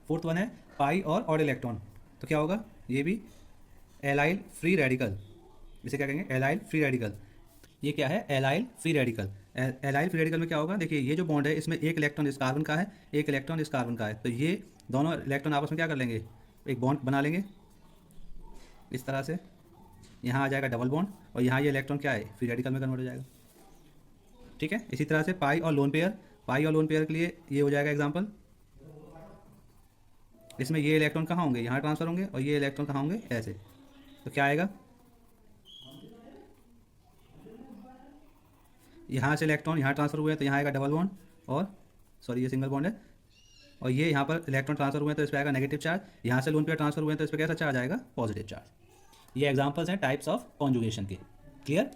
फोर्थ वन है पाई और ऑड इलेक्ट्रॉन। तो क्या होगा, ये भी एलाइल फ्री रेडिकल, इसे क्या कहेंगे, एलाइल फ्री रेडिकल। ये क्या है, allyl free radical. Allyl free radical में क्या होगा, देखिए ये जो बॉन्ड है इसमें एक इलेक्ट्रॉन इस कार्बन का है, एक इलेक्ट्रॉन इस कार्बन का है, तो ये दोनों इलेक्ट्रॉन आपस में क्या कर लेंगे, एक बॉन्ड बना लेंगे इस तरह से। यहाँ आ जाएगा डबल बॉन्ड और यहाँ ये इलेक्ट्रॉन क्या है, फ्री रेडिकल में कन्वर्ट हो जाएगा। ठीक है। इसी तरह से पाई और लोन पेयर। पाई और लोन पेयर के लिए ये हो जाएगा एग्जाम्पल। इसमें ये इलेक्ट्रॉन कहाँ होंगे, यहाँ ट्रांसफर होंगे, और ये इलेक्ट्रॉन कहाँ होंगे, ऐसे। तो क्या आएगा, यहाँ से इलेक्ट्रॉन यहाँ ट्रांसफर हुए हैं तो यहाँ आएगा डबल बॉन्ड, और सॉरी ये सिंगल बॉन्ड है, और ये यहाँ पर इलेक्ट्रॉन ट्रांसफर हुए हैं तो इस पर आएगा नेगेटिव चार्ज। यहाँ से लोन पेयर ट्रांसफर हुए हैं तो इस पर कैसा चार्ज आएगा, पॉजिटिव चार्ज। ये एग्जांपल्स हैं टाइप्स ऑफ कॉन्जुगेशन के। क्लियर।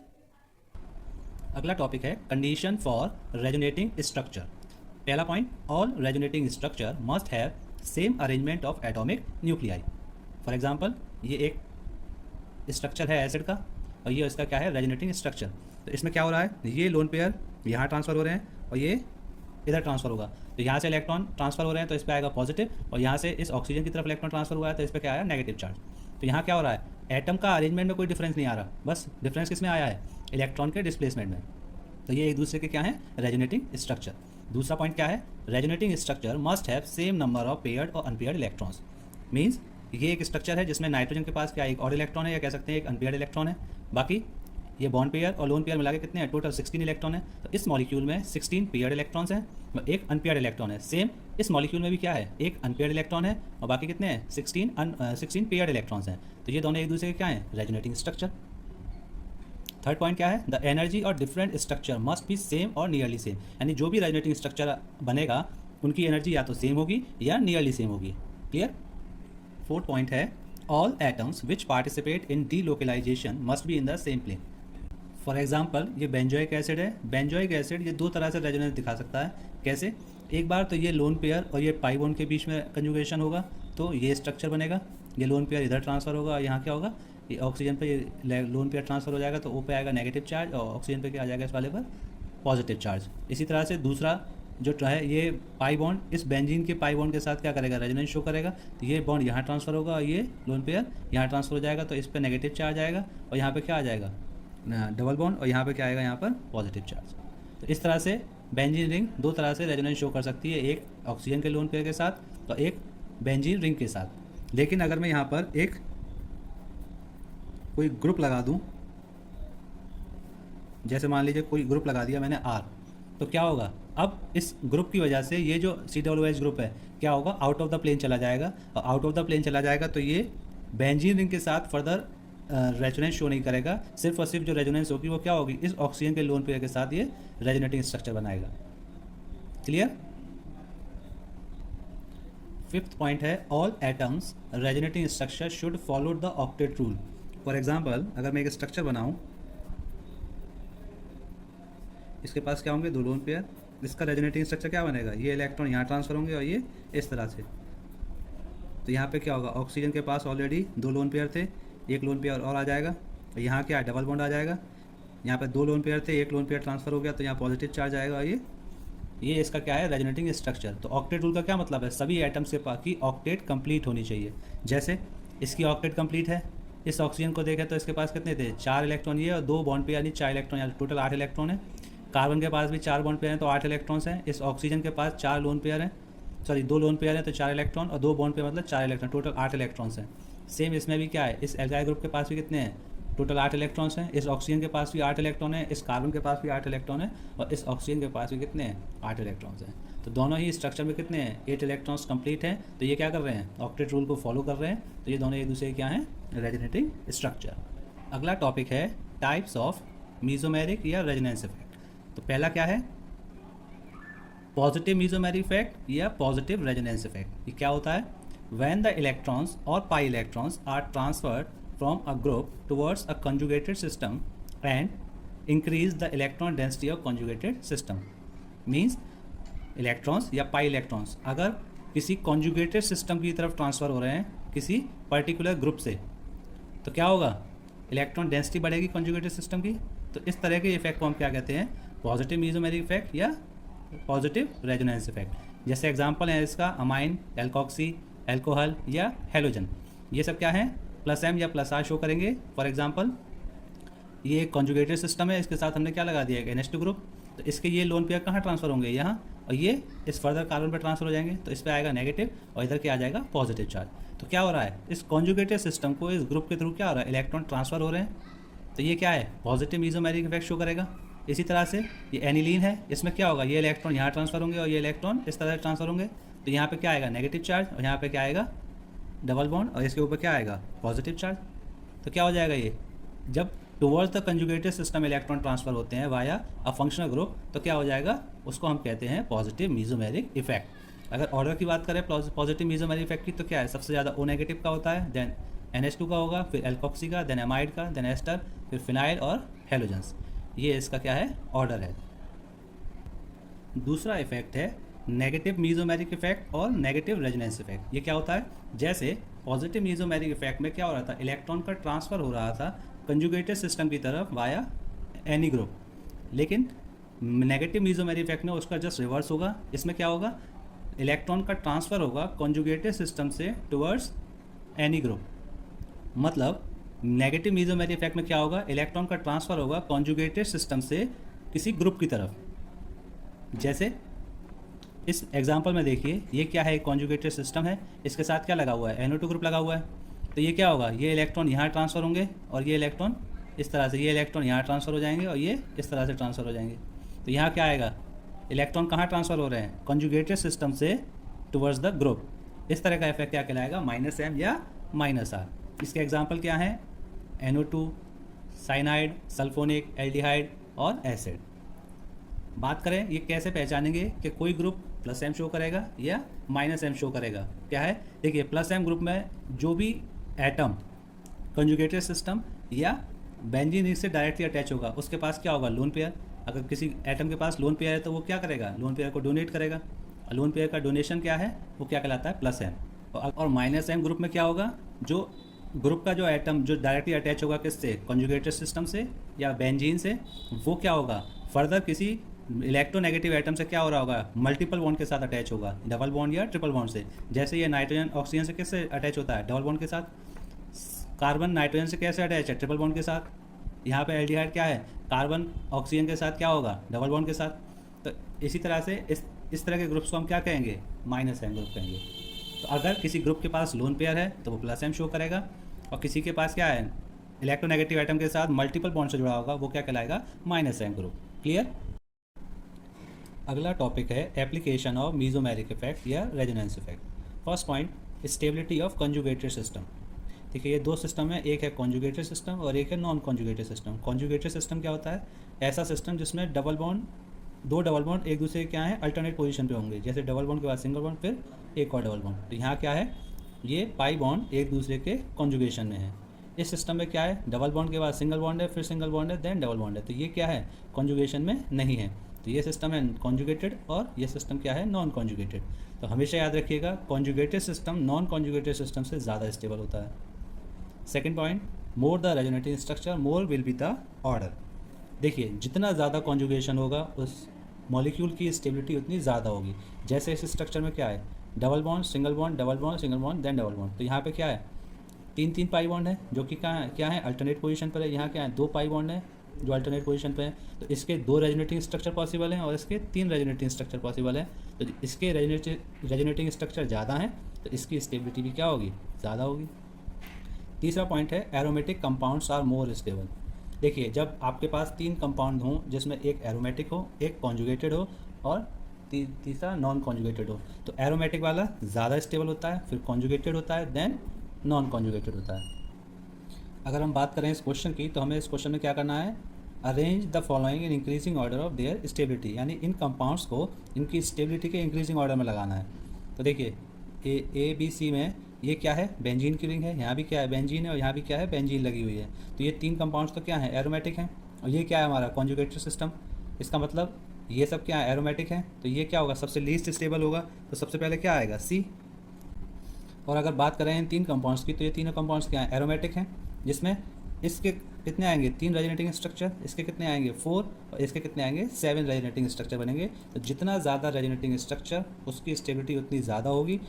अगला टॉपिक है कंडीशन फॉर रेजोनेटिंग स्ट्रक्चर। पहला point, all resonating structure must have same arrangement of atomic nuclei. For example ये एक स्ट्रक्चर है एसिड का और ये इसका क्या है, रेजोनेटिंग स्ट्रक्चर। तो इसमें क्या हो रहा है, ये लोन पेयर यहाँ ट्रांसफ़र हो रहे हैं और ये इधर ट्रांसफ़र होगा। तो यहाँ से इलेक्ट्रॉन ट्रांसफ़र हो रहे हैं तो इस पर आएगा पॉजिटिव, और यहाँ से इस ऑक्सीजन की तरफ इलेक्ट्रॉन ट्रांसफ़र हुआ है तो इस पर क्या आया, नेगेटिव चार्ज। तो यहाँ क्या हो रहा है, एटम का अरेंजमेंट में कोई डिफरेंस नहीं आ रहा, बस डिफरेंस किस में आया है, इलेक्ट्रॉन के डिस्प्लेसमेंट में। तो ये एक दूसरे के क्या है, रेजोनेटिंग स्ट्रक्चर। दूसरा पॉइंट क्या है, resonating structure must have same number of paired और अनपेयर्ड इलेक्ट्रॉन्स। मीन्स ये एक स्ट्रक्चर है जिसमें नाइट्रोजन के पास क्या एक और इलेक्ट्रॉन है, या कह सकते हैं एक अनपेयर्ड इलेक्ट्रॉन है। बाकी ये बॉन्ड पेयर और लोन पेयर मिला के कितने हैं, टोटल 16 इलेक्ट्रॉन है। तो इस मॉलिक्यूल में 16 पेयर्ड इलेक्ट्रॉन्स हैं और एक अनपेयर्ड इलेक्ट्रॉन है। सेम इस मॉलिक्यूल में भी क्या है, एक अनपेयर्ड इलेक्ट्रॉन है और बाकी कितने हैं, 16 पेयर्ड इलेक्ट्रॉन्स हैं। तो ये दोनों एक दूसरे के क्या हैं, रेजोनेटिंग स्ट्रक्चर। थर्ड पॉइंट क्या है, द एनर्जी और different structure must be same और नियरली सेम। यानी जो भी रेजोनेटिंग स्ट्रक्चर बनेगा उनकी एनर्जी या तो सेम होगी या नियरली सेम होगी। क्लियर। फोर्थ पॉइंट है, all atoms which participate in delocalization must be in the same plane. For example ये बेंजोइक एसिड है, बेंजोइक एसिड ये दो तरह से रेजोनेंस दिखा सकता है। कैसे, एक बार तो ये लोन पेयर और ये पाई बॉन्ड के बीच में कंजुगेशन होगा तो ये स्ट्रक्चर बनेगा, ये लोन पेयर इधर ट्रांसफ़र होगा, यहाँ क्या होगा, ये ऑक्सीजन पे ये लोन पेयर ट्रांसफ़र हो जाएगा तो ओ पे आएगा नेगेटिव चार्ज और ऑक्सीजन पे क्या आ जाएगा इस वाले पर पॉजिटिव चार्ज। इसी तरह से दूसरा जो है ये पाई बॉन्ड इस बेंजीन के पाई बॉन्ड के साथ क्या करेगा, रेजोनेंस शो करेगा। तो ये बॉन्ड यहाँ ट्रांसफ़र होगा और ये लोन पेयर यहाँ ट्रांसफ़र हो जाएगा तो इस पर नेगेटिव चार्ज आएगा और यहाँ पे क्या आ जाएगा, डबल बॉन्ड, और यहाँ पे क्या आएगा, यहाँ पर पॉजिटिव चार्ज। तो इस तरह से बेंजीन रिंग दो तरह से रेजोनेंस शो कर सकती है, एक ऑक्सीजन के लोन पेयर के साथ और एक बेंजीन रिंग के साथ। लेकिन अगर मैं यहाँ पर एक कोई ग्रुप लगा दूँ, जैसे मान लीजिए कोई ग्रुप लगा दिया मैंने R, तो क्या होगा, अब इस ग्रुप की वजह से ये जो COOH ग्रुप है क्या होगा, आउट ऑफ द प्लेन चला जाएगा, और आउट ऑफ द प्लेन चला जाएगा तो ये बेंजीन रिंग के साथ फर्दर रेजोनेंस शो नहीं करेगा। सिर्फ और सिर्फ जो रेजोनेंस होगी वो क्या होगी, इस ऑक्सीजन के लोन पेयर के साथ ये रेजोनेटिंग स्ट्रक्चर बनाएगा। क्लियर। फिफ्थ पॉइंट है, all atoms resonating structure should follow the octet rule. For example अगर मैं एक स्ट्रक्चर बनाऊँ, इसके पास क्या होंगे, दो लोन पेयर, इसका रेजोनेटिंग स्ट्रक्चर क्या बनेगा, ये इलेक्ट्रॉन यहाँ ट्रांसफ़र होंगे और ये इस तरह से। तो यहाँ पे क्या होगा, ऑक्सीजन के पास ऑलरेडी दो लोन पेयर थे, एक लोन पेयर और आ जाएगा, यहाँ क्या है, डबल बॉन्ड आ जाएगा। यहाँ पे दो लोन पेयर थे, एक लोन पेयर ट्रांसफ़र हो गया तो यहाँ पॉजिटिव चार्ज आएगा। ये इसका क्या है, रेजोनेटिंग स्ट्रक्चर। तो ऑक्टेट रूल का क्या मतलब है, सभी एटम्स के पास की ऑक्टेट कंप्लीट होनी चाहिए। जैसे इसकी ऑक्टेट कंप्लीट है, इस ऑक्सीजन को देखें तो इसके पास कितने थे, 4 इलेक्ट्रॉन ये और 2 बॉन्ड पेयर यानी 4 इलेक्ट्रॉन, यानी टोटल 8 इलेक्ट्रॉन है। कार्बन के पास भी 4 बॉन्ड पेयर हैं तो 8 इलेक्ट्रॉन्स हैं। इस ऑक्सीजन के पास 4 लोन पेयर हैं, सॉरी 2 लोन पेयर हैं तो 4 इलेक्ट्रॉन, और 2 बॉन्ड पेयर मतलब 4 इलेक्ट्रॉन, टोटल 8 इलेक्ट्रॉन्स हैं। सेम इसमें भी क्या है, इस एल्काइल ग्रुप के पास भी कितने हैं, टोटल 8 इलेक्ट्रॉन्स हैं। इस ऑक्सीजन के पास भी 8 इलेक्ट्रॉन है, इस कार्बन के पास भी 8 इलेक्ट्रॉन है, और इस ऑक्सीजन के पास भी कितने हैं, 8 इलेक्ट्रॉन्स हैं। तो दोनों ही स्ट्रक्चर में कितने हैं, 8 इलेक्ट्रॉन्स कंप्लीट हैं। तो ये क्या कर रहे हैं, ऑक्टेट रूल को फॉलो कर रहे हैं। तो ये दोनों एक दूसरे के क्या हैं, रेजोनेटिंग स्ट्रक्चर। अगला टॉपिक है टाइप्स ऑफ मीजोमेरिक या रेजोनेंस इफेक्ट। तो पहला क्या है, पॉजिटिव मीजोमेरिक इफेक्ट या पॉजिटिव रेजोनेंस इफेक्ट। ये क्या होता है, व्हेन द इलेक्ट्रॉन्स और pi electrons are transferred from a group towards a conjugated system and increase the electron density of conjugated system. Means electrons या पाई इलेक्ट्रॉन्स अगर किसी conjugated system की तरफ ट्रांसफ़र हो रहे हैं किसी पर्टिकुलर ग्रुप से, तो क्या होगा, इलेक्ट्रॉन डेंसिटी बढ़ेगी कॉन्जुगेटेड सिस्टम की। तो इस तरह के इफेक्ट को हम क्या कहते हैं, पॉजिटिव मीजोमेरिक इफेक्ट या पॉजिटिव रेजोनेंस इफेक्ट। जैसे एग्जांपल है इसका अमाइन, एल्कोक्सी, एल्कोहल या हेलोजन। ये सब क्या है, +M या +R शो करेंगे। फॉर एग्जांपल ये एक कॉन्जुगेटेड सिस्टम है, इसके साथ हमने क्या लगा दिया, एक NH2 ग्रुप। तो इसके ये लोन पेयर कहाँ ट्रांसफ़र होंगे, यहाँ, और ये इस फर्दर कार्बन पर ट्रांसफ़र हो जाएंगे। तो इस पर आएगा नेगेटिव और इधर क्या आ जाएगा, पॉजिटिव चार्ज। तो क्या हो रहा है, इस कॉन्जुगेटेड सिस्टम को इस ग्रुप के थ्रू क्या हो रहा है, इलेक्ट्रॉन ट्रांसफ़र हो रहे हैं। तो ये क्या है, पॉजिटिव मीजोमेरिक इफेक्ट शो करेगा। इसी तरह से ये एनिलीन है, इसमें क्या होगा, ये इलेक्ट्रॉन यहाँ ट्रांसफ़र होंगे और ये इलेक्ट्रॉन इस तरह से ट्रांसफ़र होंगे। तो यहाँ पे क्या आएगा, नेगेटिव चार्ज, और यहाँ पे क्या आएगा, डबल बॉन्ड, और इसके ऊपर क्या आएगा, पॉजिटिव चार्ज। तो क्या हो जाएगा, ये जब towards the conjugated system electron transfer होते हैं वाया अ फंक्शनल ग्रुप, तो क्या हो जाएगा, उसको हम कहते हैं पॉजिटिव मीजोमेरिक इफेक्ट। अगर ऑर्डर की बात करें पॉजिटिव मीजोमेरिक इफेक्ट की, तो क्या है, सबसे ज़्यादा O नेगेटिव का होता है, देन NH2 का होगा, फिर एल्कोक्सी का, देन एमाइड का, देन एस्टर, फिर फिनाइल और हेलोजेंस। ये इसका क्या है, ऑर्डर है। दूसरा इफेक्ट है नेगेटिव मीजोमेरिक इफेक्ट और नेगेटिव रेजोनेंस इफेक्ट। ये क्या होता है, जैसे पॉजिटिव मीजोमेरिक इफेक्ट में क्या हो रहा था, इलेक्ट्रॉन का ट्रांसफ़र हो रहा था कंजुगेटेड सिस्टम की तरफ वाया एनी ग्रुप, लेकिन नेगेटिव मीजोमेरिक इफेक्ट में उसका जस्ट रिवर्स होगा। इसमें क्या होगा, इलेक्ट्रॉन का ट्रांसफ़र होगा कंजुगेटेड सिस्टम से टुवर्ड्स एनी ग्रुप। मतलब नेगेटिव मीजोमेरिक इफेक्ट में क्या होगा, इलेक्ट्रॉन का ट्रांसफ़र होगा कंजुगेटेड सिस्टम से किसी ग्रुप की तरफ। जैसे इस एग्जांपल में देखिए, ये क्या है, एक कॉन्जुगेटेड सिस्टम है, इसके साथ क्या लगा हुआ है, NO2 ग्रुप लगा हुआ है। तो ये क्या होगा, ये इलेक्ट्रॉन यहाँ ट्रांसफ़र होंगे और ये इलेक्ट्रॉन इस तरह से, ये इलेक्ट्रॉन यहाँ ट्रांसफ़र हो जाएंगे और ये इस तरह से ट्रांसफ़र हो जाएंगे। तो यहाँ क्या आएगा, इलेक्ट्रॉन कहाँ ट्रांसफ़र हो रहे हैं, कॉन्जुगेटेड सिस्टम से टुवर्ड्स द ग्रुप। इस तरह का इफेक्ट क्या कहलाएगा, -M या -R। इसके एग्जाम्पल क्या हैं, NO2, साइनाइड, सल्फोनिक, एल्डिहाइड और एसिड। बात करें ये कैसे पहचानेंगे कि कोई ग्रुप +M शो करेगा या -M शो करेगा, क्या है, देखिए +M ग्रुप में जो भी एटम कंजुगेटेड सिस्टम या बेंजीन से डायरेक्टली अटैच होगा उसके पास क्या होगा, लोन पेयर। अगर किसी एटम के पास लोन पेयर है तो वो क्या करेगा, लोन पेयर को डोनेट करेगा। लोन पेयर का डोनेशन क्या है, वो क्या कहलाता है, +M। और -M ग्रुप में क्या होगा, जो ग्रुप का जो एटम जो डायरेक्टली अटैच होगा किससे, कंजुगेटेड सिस्टम से या बेंजीन से, वो क्या होगा, फर्दर किसी इलेक्ट्रोनेगेटिव एटम से क्या हो रहा होगा, मल्टीपल बॉन्ड के साथ अटैच होगा, डबल बॉन्ड या ट्रिपल बॉन्ड से। जैसे ये नाइट्रोजन ऑक्सीजन से किससे अटैच होता है, डबल बॉन्ड के साथ। कार्बन नाइट्रोजन से कैसे अटैच है, ट्रिपल बॉन्ड के साथ। यहाँ पे एल्डिहाइड क्या है, कार्बन ऑक्सीजन के साथ क्या होगा, डबल बॉन्ड के साथ। तो इसी तरह से इस तरह के ग्रुप्स को हम क्या कहेंगे, -M ग्रुप कहेंगे। तो अगर किसी ग्रुप के पास लोन पेयर है तो वो +M शो करेगा, और किसी के पास क्या है, इलेक्ट्रोनेगेटिव एटम के साथ मल्टीपल बॉन्ड से जुड़ा होगा, वो क्या कहलाएगा, -M ग्रुप। क्लियर। अगला टॉपिक है एप्लीकेशन ऑफ मीजोमेरिक इफेक्ट या resonance effect. First point, stability of conjugated system. ठीक है, ये दो सिस्टम है, एक है कॉन्जुगेटेड सिस्टम और एक है non conjugated system. Conjugated system क्या होता है, ऐसा सिस्टम जिसमें दो डबल बॉन्ड एक दूसरे के क्या है, अल्टरनेट पोजीशन पे होंगे। जैसे डबल बॉन्ड के बाद सिंगल बॉन्ड, फिर एक और डबल बॉन्ड। तो यहाँ क्या है, ये पाई बॉन्ड एक दूसरे के कॉन्जुगेशन में है। इस सिस्टम में क्या है, डबल बॉन्ड के बाद सिंगल बॉन्ड है, फिर सिंगल बॉन्ड है, देन डबल बॉन्ड है। तो ये क्या है, कॉन्जुगेशन में नहीं है। तो ये सिस्टम है कॉन्जुगेटेड और ये सिस्टम क्या है, नॉन कॉन्जुगेटेड। तो हमेशा याद रखिएगा, conjugated system non conjugated system से ज़्यादा स्टेबल होता है। Second point, more the resonating structure more will be the order. देखिए, जितना ज़्यादा कॉन्जुगेशन होगा उस मॉलिक्यूल की स्टेबिलिटी उतनी ज़्यादा होगी। जैसे इस स्ट्रक्चर में क्या है, double bond single bond, double bond single bond, then double bond. तो यहाँ पे क्या है, 3 पाई बॉन्ड है जो कि क्या है अल्टरनेट पोजीशन पर है। यहाँ क्या है, 2 पाई बॉन्ड है जो अल्टरनेट पोजीशन पे है। तो इसके 2 रेजोनेटिंग स्ट्रक्चर पॉसिबल हैं और इसके 3 रेजोनेटिंग स्ट्रक्चर पॉसिबल है। तो इसके रेजोनेटिंग स्ट्रक्चर ज़्यादा हैं तो इसकी स्टेबिलिटी भी क्या होगी, ज़्यादा होगी। तीसरा पॉइंट है aromatic compounds are more stable. देखिए, जब आपके पास 3 कंपाउंड हों जिसमें एक एरोमेटिक हो, एक कॉन्जुगेटेड हो और तीसरा नॉन कॉन्जुगेटेड हो, तो एरोमेटिक वाला ज़्यादा स्टेबल होता है, फिर कॉन्जुगेटेड होता है, देन नॉन कॉन्जुगेटेड होता है। अगर हम बात करें इस क्वेश्चन की, तो हमें इस क्वेश्चन में क्या करना है, arrange the following in increasing order of their stability, यानी इन कंपाउंड्स को इनकी स्टेबिलिटी के इंक्रीजिंग ऑर्डर में लगाना है। तो देखिए ए बी सी में ये क्या है, बेंजीन की रिंग है, यहाँ भी क्या है, बेंजीन है, और यहाँ भी क्या है, बेंजीन लगी हुई है। तो ये 3 कंपाउंड्स तो क्या है, एरोमेटिक हैं, और ये क्या है हमारा कॉन्जुगेटेड सिस्टम। इसका मतलब ये सब क्या है, एरोमेटिक हैं। तो ये क्या होगा, सबसे लीस्ट स्टेबल होगा। तो सबसे पहले क्या आएगा, सी। और अगर बात करें इन 3 कंपाउंड्स की, तो ये तीनों कंपाउंड्स क्या हैं, एरोमेटिक हैं, जिसमें इसके कितने आएंगे, 3 रेजोनेटिंग स्ट्रक्चर, इसके कितने आएंगे 4, और इसके कितने आएंगे 7 रेजोनेटिंग स्ट्रक्चर बनेंगे। तो जितना ज़्यादा रेजोनेटिंग स्ट्रक्चर उसकी स्टेबिलिटी उतनी ज़्यादा होगी।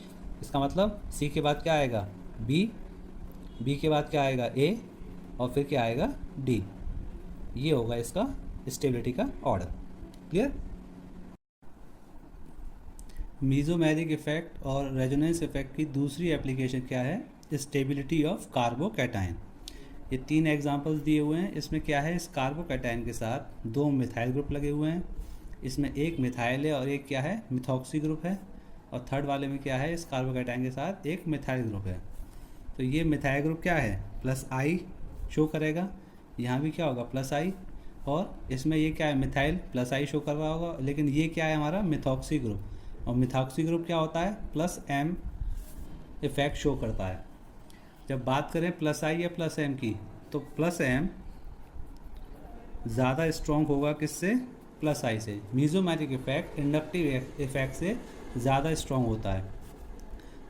इसका मतलब सी के बाद क्या आएगा, बी के बाद क्या आएगा, ए, और फिर क्या आएगा, डी। ये होगा इसका स्टेबिलिटी का ऑर्डर। क्लियर। मीजोमेरिक इफेक्ट और रेजोनेंस इफेक्ट की दूसरी एप्लीकेशन क्या है, स्टेबिलिटी ऑफ कार्बोकैटायन। ये 3 एग्जांपल्स दिए हुए हैं। इसमें क्या है, इस कार्बोकैटायन के साथ 2 मिथाइल ग्रुप लगे हुए हैं। इसमें एक मिथाइल है और एक क्या है, मिथॉक्सी ग्रुप है। और थर्ड वाले में क्या है, इस कार्बोकैटायन के साथ एक मिथाइल ग्रुप है। तो ये मिथाइल ग्रुप क्या है, +I शो करेगा, यहाँ भी क्या होगा, +I, और इसमें ये क्या है, मिथाइल +I शो कर रहा होगा। लेकिन ये क्या है हमारा, मिथॉक्सी ग्रुप, और मिथॉक्सी ग्रुप क्या होता है, +M इफेक्ट शो करता है। जब बात करें प्लस आई या प्लस एम की, तो प्लस एम ज़्यादा स्ट्रॉन्ग होगा किससे? प्लस आई से। मीजोमैटिक इफेक्ट इंडक्टिव इफेक्ट से ज़्यादा स्ट्रॉन्ग होता है।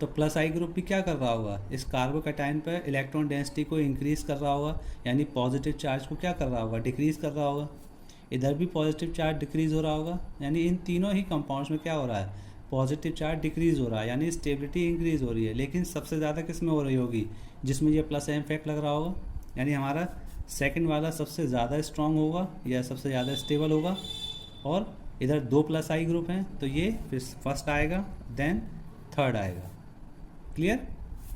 तो प्लस आई ग्रुप भी क्या कर रहा होगा? इस कार्बोकैटायन पर इलेक्ट्रॉन डेंसिटी को इंक्रीज कर रहा होगा, यानी पॉजिटिव चार्ज को क्या कर रहा होगा? डिक्रीज कर रहा होगा। इधर भी पॉजिटिव चार्ज डिक्रीज हो रहा होगा, यानी इन तीनों ही कंपाउंड्स में क्या हो रहा है? पॉजिटिव चार्ज डिक्रीज हो रहा है, यानी स्टेबिलिटी इंक्रीज हो रही है। लेकिन सबसे ज़्यादा किस में हो रही होगी? जिसमें ये प्लस एम इफेक्ट लग रहा होगा, यानी हमारा सेकंड वाला सबसे ज़्यादा स्ट्रॉन्ग होगा या सबसे ज़्यादा स्टेबल होगा। और इधर 2 प्लस आई ग्रुप हैं, तो ये फिर फर्स्ट आएगा, देन थर्ड आएगा। क्लियर?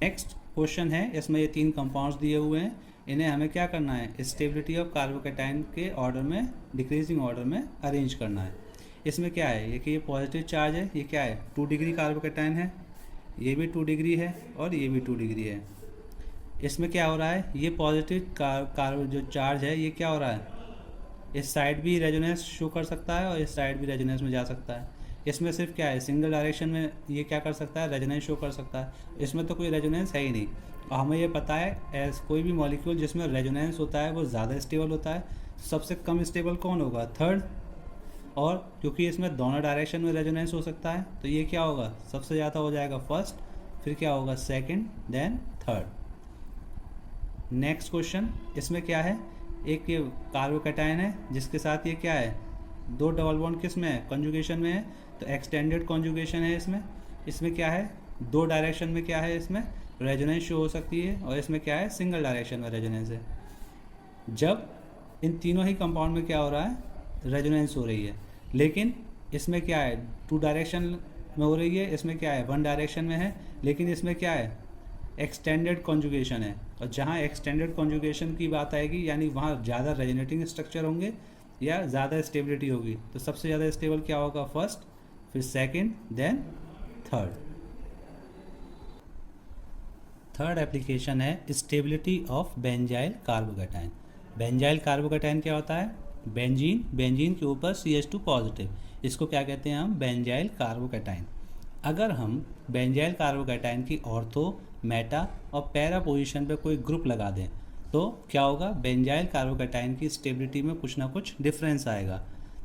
नेक्स्ट क्वेश्चन है, इसमें ये 3 कंपाउंड्स दिए हुए हैं, इन्हें हमें क्या करना है? स्टेबिलिटी ऑफ कार्बोकैटायन के ऑर्डर में, डिक्रीजिंग ऑर्डर में अरेंज करना है। इसमें क्या है? ये कि ये पॉजिटिव चार्ज है, ये क्या है? 2 डिग्री कार्बोकैटायन है, ये भी 2 डिग्री है और ये भी 2 डिग्री है। इसमें क्या हो रहा है? ये पॉजिटिव कार्बो जो चार्ज है ये क्या हो रहा है? इस साइड भी रेजोनेंस शो कर सकता है और इस साइड भी रेजोनेंस में जा सकता है। इसमें सिर्फ क्या है? सिंगल डायरेक्शन में ये क्या कर सकता है? रेजोनेंस शो कर सकता है। इसमें तो कोई रेजोनेंस है ही नहीं। और हमें ये पता है कोई भी मॉलिक्यूल जिसमें रेजोनेंस होता है वो ज़्यादा स्टेबल होता है। सबसे कम स्टेबल कौन होगा? थर्ड। और क्योंकि इसमें दोनों डायरेक्शन में रेजोनेंस हो सकता है, तो ये क्या होगा? सबसे ज़्यादा हो जाएगा फर्स्ट, फिर क्या होगा? Second, then third. Next question, इसमें क्या है? एक ये कार्बोकैटायन है जिसके साथ ये क्या है? 2 डबल बॉन्ड किस में है? कंजुगेशन में है, तो एक्सटेंडेड कंजुगेशन है इसमें। इसमें क्या है? 2 डायरेक्शन में क्या है? इसमें रेजोनेंस शो हो सकती है, और इसमें क्या है? सिंगल डायरेक्शन में रेजोनेंस है। जब इन तीनों ही कंपाउंड में क्या हो रहा है? रेजोनेंस हो रही है। लेकिन इसमें क्या है? 2 डायरेक्शन में हो रही है, इसमें क्या है? 1 डायरेक्शन में है। लेकिन इसमें क्या है? एक्सटेंडेड कॉन्जुगेशन है, और जहाँ एक्सटेंडेड कॉन्जुगेशन की बात आएगी यानी वहाँ ज़्यादा रेजोनेटिंग स्ट्रक्चर होंगे या ज़्यादा स्टेबिलिटी होगी। तो सबसे ज़्यादा स्टेबल क्या होगा? फर्स्ट, फिर second, then third. Third application है stability of benzyl carbocation. Benzyl carbocation क्या होता है? बेंजीन, बेंजीन के ऊपर CH2 पॉजिटिव, इसको क्या कहते हैं हम? Benzyl carbocation. अगर हम बेंजाइल कार्बोकैटायन की ऑर्थो, मेटा और पैरा पोजीशन पे कोई ग्रुप लगा दें तो क्या होगा? बेंजाइल कार्बोकैटायन की स्टेबिलिटी में कुछ ना कुछ डिफरेंस आएगा।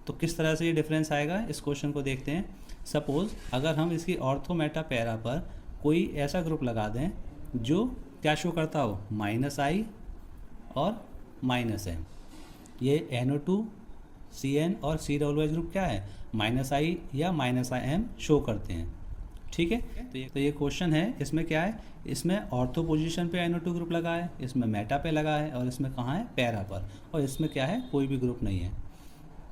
तो किस तरह से ये डिफरेंस आएगा, इस क्वेश्चन को देखते हैं। सपोज़ अगर हम इसकी ऑर्थो, मेटा, पैरा पर कोई ऐसा ग्रुप लगा दें जो क्या शो करता हो? -I और -M। ये NO2, CN और COOH ग्रुप क्या है? -I या -M शो करते हैं। ठीक है, तो ये क्वेश्चन है, इसमें क्या है? इसमें ऑर्थो पोजीशन पे NO2 ग्रुप लगा है, इसमें मेटा पे लगा है, और इसमें कहाँ है? पैरा पर। और इसमें क्या है? कोई भी ग्रुप नहीं है।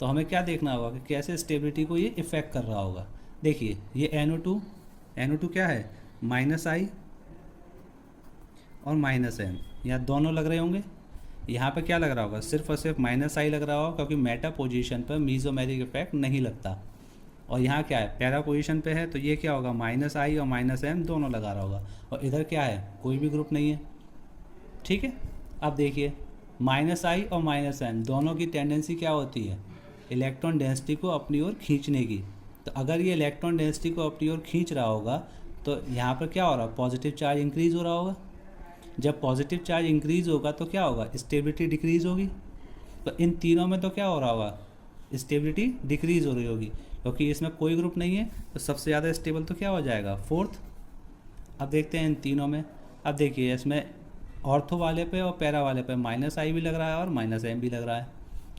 तो हमें क्या देखना होगा कि कैसे स्टेबिलिटी को ये इफेक्ट कर रहा होगा। देखिए ये NO2 क्या है? -I और -M, यहाँ दोनों लग रहे होंगे। यहाँ पे क्या लग रहा होगा? सिर्फ और सिर्फ -I लग रहा होगा, क्योंकि मेटा पोजीशन पर मीजोमेरिक इफेक्ट नहीं लगता। और यहाँ क्या है? पैरा पोजीशन पे है, तो ये क्या होगा? -I और -M दोनों लगा रहा होगा। और इधर क्या है? कोई भी ग्रुप नहीं है। ठीक है, अब देखिए -I और -M दोनों की टेंडेंसी क्या होती है? इलेक्ट्रॉन डेंसिटी को अपनी ओर खींचने की। तो अगर ये इलेक्ट्रॉन डेंसिटी को अपनी ओर खींच रहा होगा तो यहाँ पर क्या हो रहा है? पॉजिटिव चार्ज इंक्रीज हो रहा होगा। जब पॉजिटिव चार्ज इंक्रीज होगा तो क्या होगा? स्टेबिलिटी डिक्रीज होगी। तो इन तीनों में तो क्या हो रहा होगा? स्टेबिलिटी डिक्रीज हो रही होगी, क्योंकि इसमें कोई ग्रुप नहीं है। तो सबसे ज़्यादा स्टेबल तो क्या हो जाएगा? फोर्थ। अब देखते हैं इन तीनों में। अब देखिए इसमें ऑर्थो वाले पे और पैरा वाले पे -I भी लग रहा है और -M भी लग रहा है।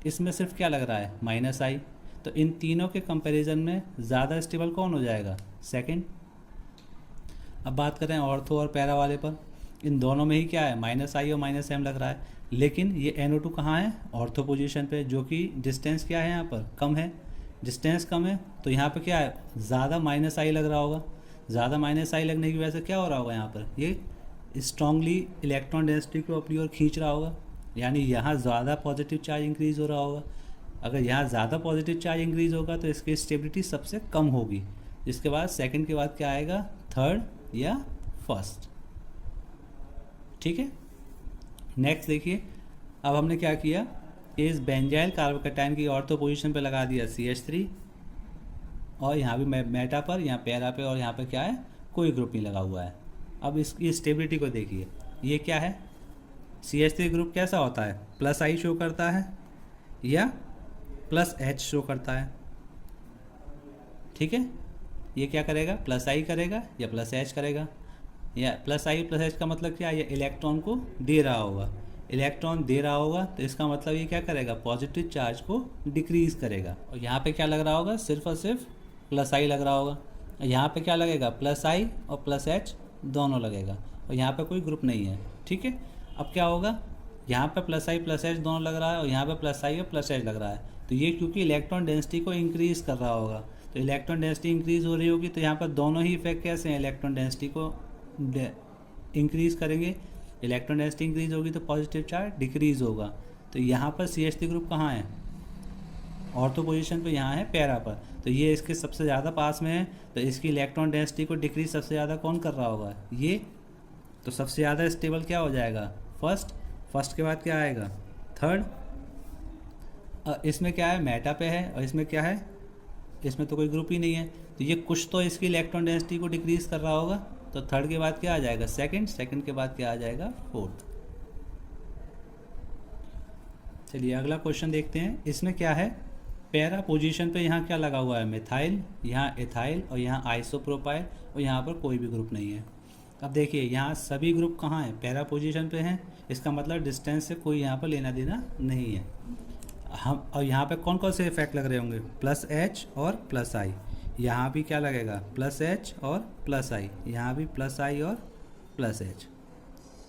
इसमें सिर्फ क्या लग रहा है? -I। तो इन तीनों के कंपैरिजन में ज़्यादा स्टेबल कौन हो जाएगा? सेकंड। अब बात करें ऑर्थो और पैरा वाले पर, इन दोनों में ही क्या है? -I और -M लग रहा है। लेकिन ये NO2 कहाँ है? ऑर्थो पोजीशन पे, जो कि डिस्टेंस क्या है यहाँ पर? कम है। डिस्टेंस कम है तो यहाँ पे क्या है? ज़्यादा -I लग रहा होगा। ज़्यादा -I लगने की वजह से क्या हो रहा होगा? यहाँ पर ये स्ट्रांगली इलेक्ट्रॉन डेंसिटी को अपनी ओर खींच रहा होगा, यानी यहाँ ज़्यादा पॉजिटिव चार्ज इंक्रीज़ हो रहा होगा। अगर यहाँ ज़्यादा पॉजिटिव चार्ज इंक्रीज़ होगा तो इसकी स्टेबिलिटी सबसे कम होगी। इसके बाद सेकंड के बाद क्या आएगा? थर्ड या फर्स्ट। ठीक है, नेक्स्ट देखिए। अब हमने क्या किया? इस बेंजाइल कार्बोकैटायन की ऑर्थो पोजीशन पे लगा दिया CH3, और यहाँ भी मेटा पर, यहाँ पैरा पे, और यहाँ पे क्या है? कोई ग्रुप नहीं लगा हुआ है। अब इसकी स्टेबिलिटी को देखिए। ये क्या है, CH3 ग्रुप कैसा होता है, प्लस आई शो करता है या प्लस एच शो करता है, ठीक है। ये क्या करेगा, प्लस आई करेगा या प्लस एच करेगा, या प्लस आई प्लस एच का मतलब क्या है, ये इलेक्ट्रॉन को दे रहा होगा, इलेक्ट्रॉन दे रहा होगा तो इसका मतलब ये क्या करेगा, पॉजिटिव चार्ज को डिक्रीज़ करेगा। और यहाँ पे क्या लग रहा होगा, सिर्फ और सिर्फ प्लस आई लग रहा होगा। यहाँ पे क्या लगेगा, प्लस आई और प्लस एच दोनों लगेगा, और यहाँ पे कोई ग्रुप नहीं है, ठीक है। अब क्या होगा, यहाँ पे प्लस आई प्लस एच दोनों लग रहा है और यहाँ पे प्लस आई और प्लस एच लग रहा है, तो ये क्योंकि इलेक्ट्रॉन डेंसिटी को इंक्रीज़ कर रहा होगा, तो इलेक्ट्रॉन डेंसिटी इंक्रीज़ हो रही होगी, तो यहाँ पर दोनों ही इफेक्ट कैसे हैं, इलेक्ट्रॉन डेंसिटी को इंक्रीज़ करेंगे, इलेक्ट्रॉन डेंसिटी इंक्रीज़ होगी तो पॉजिटिव चार्ज डिक्रीज़ होगा। तो यहाँ पर CH3 ग्रुप कहाँ है, ऑर्थो पोजीशन पे यहाँ है पैरा पर, तो ये इसके सबसे ज़्यादा पास में है, तो इसकी इलेक्ट्रॉन डेंसिटी को डिक्रीज सबसे ज़्यादा कौन कर रहा होगा, ये। तो सबसे ज़्यादा स्टेबल क्या हो जाएगा, फर्स्ट के बाद क्या आएगा, थर्ड। इसमें क्या है, मेटा पे है, और इसमें क्या है, इसमें तो कोई ग्रुप ही नहीं है, तो ये कुछ तो इसकी इलेक्ट्रॉन डेंसिटी को डिक्रीज़ कर रहा होगा, तो थर्ड के बाद क्या आ जाएगा, सेकंड के बाद क्या आ जाएगा, फोर्थ। चलिए अगला क्वेश्चन देखते हैं। इसमें क्या है, पैरा पोजीशन पे यहाँ क्या लगा हुआ है, मिथाइल, यहाँ एथाइल और यहाँ आइसोप्रोपाइल, और यहाँ पर कोई भी ग्रुप नहीं है। अब देखिए यहाँ सभी ग्रुप कहाँ हैं, पैरा पोजीशन पे हैं, इसका मतलब डिस्टेंस से कोई यहाँ पर लेना देना नहीं है। हम और यहाँ पे कौन कौन से इफेक्ट लग रहे होंगे, प्लस एच और प्लस आई, यहाँ भी क्या लगेगा, प्लस एच और प्लस आई, यहाँ भी प्लस आई और प्लस एच,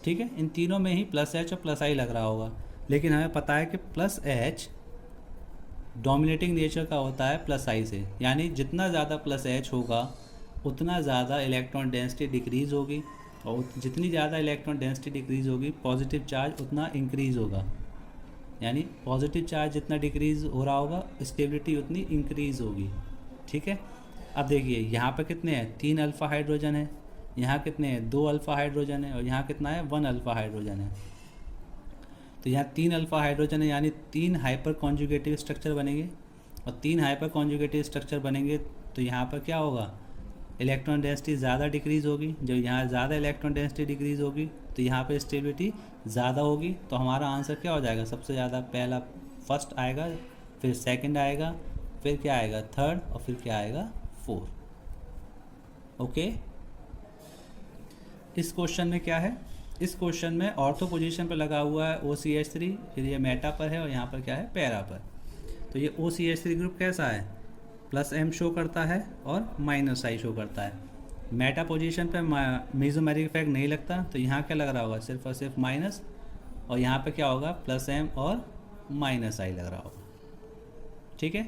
ठीक है। इन तीनों में ही प्लस एच और प्लस आई लग रहा होगा, लेकिन हमें पता है कि प्लस एच डोमिनेटिंग नेचर का होता है प्लस आई से, यानी जितना ज़्यादा प्लस एच होगा उतना ज़्यादा इलेक्ट्रॉन डेंसिटी डिक्रीज़ होगी, और जितनी ज़्यादा इलेक्ट्रॉन डेंसिटी डिक्रीज़ होगी पॉजिटिव चार्ज उतना इंक्रीज़ होगा, यानी पॉजिटिव चार्ज जितना डिक्रीज़ हो रहा होगा स्टेबिलिटी उतनी इंक्रीज़ होगी, ठीक है। अब देखिए यहाँ पे कितने हैं, 3 अल्फ़ा हाइड्रोजन है, यहाँ कितने हैं, 2 अल्फ़ा हाइड्रोजन है, और यहाँ कितना है, 1 अल्फ़ा हाइड्रोजन है। तो यहाँ 3 अल्फ़ा हाइड्रोजन है, यानी 3 हाइपर कॉन्जुगेटिव स्ट्रक्चर बनेंगे, और 3 हाइपर कॉन्जुगेटिव स्ट्रक्चर बनेंगे तो यहाँ पर क्या होगा, इलेक्ट्रॉन डेंसिटी ज़्यादा डिक्रीज़ होगी। जब यहाँ ज़्यादा इलेक्ट्रॉन डेंसिटी डिक्रीज़ होगी तो यहाँ पे स्टेबिलिटी ज़्यादा होगी, तो हमारा आंसर क्या हो जाएगा, सबसे ज़्यादा पहला फर्स्ट आएगा, फिर सेकंड आएगा, फिर क्या आएगा, थर्ड, और फिर क्या आएगा, फोर्थ। ओके। इस क्वेश्चन में क्या है, इस क्वेश्चन में ऑर्थो पोजीशन पर लगा हुआ है OCH3, फिर ये मेटा पर है और यहाँ पर क्या है, पैरा पर। तो ये OCH3 ग्रुप कैसा है, प्लस M शो करता है और माइनस आई शो करता है। मेटा पोजीशन पे मेसोमेरिक इफेक्ट नहीं लगता, तो यहाँ क्या लग रहा होगा, सिर्फ और सिर्फ माइनस, और यहाँ पे क्या होगा, प्लस M और माइनस आई लग रहा होगा, ठीक है।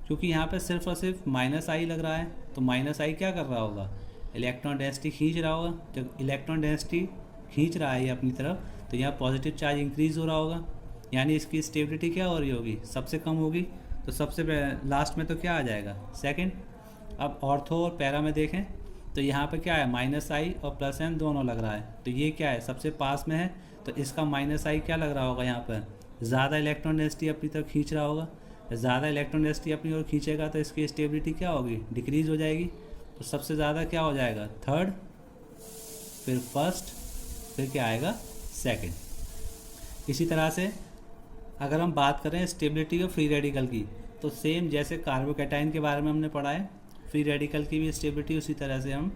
क्योंकि यहाँ पे सिर्फ और सिर्फ माइनस आई लग रहा है, तो माइनस आई क्या कर रहा होगा, इलेक्ट्रॉन डेंसिटी खींच रहा होगा। जब इलेक्ट्रॉन डेंसिटी खींच रहा है ये अपनी तरफ, तो यहाँ पॉजिटिव चार्ज इंक्रीज़ हो रहा होगा, यानी इसकी स्टेबिलिटी क्या हो रही होगी, सबसे कम होगी, तो सबसे लास्ट में तो क्या आ जाएगा, सेकंड। अब ऑर्थो और पैरा में देखें तो यहाँ पे क्या है, माइनस आई और प्लस एम दोनों लग रहा है, तो ये क्या है, सबसे पास में है, तो इसका माइनस आई क्या लग रहा होगा, यहाँ पर ज़्यादा इलेक्ट्रॉन डेंसिटी अपनी तरफ खींच रहा होगा। ज़्यादा इलेक्ट्रॉन डेंसिटी अपनी ओर खींचेगा तो इसकी स्टेबिलिटी क्या होगी, डिक्रीज़ हो जाएगी, तो सबसे ज़्यादा क्या हो जाएगा, थर्ड, फिर फर्स्ट, फिर क्या आएगा, सेकंड। इसी तरह से अगर हम बात करें स्टेबिलिटी ऑफ फ्री रेडिकल की, तो सेम जैसे कार्बोकैटायन के बारे में हमने पढ़ा है, फ्री रेडिकल की भी स्टेबिलिटी उसी तरह से हम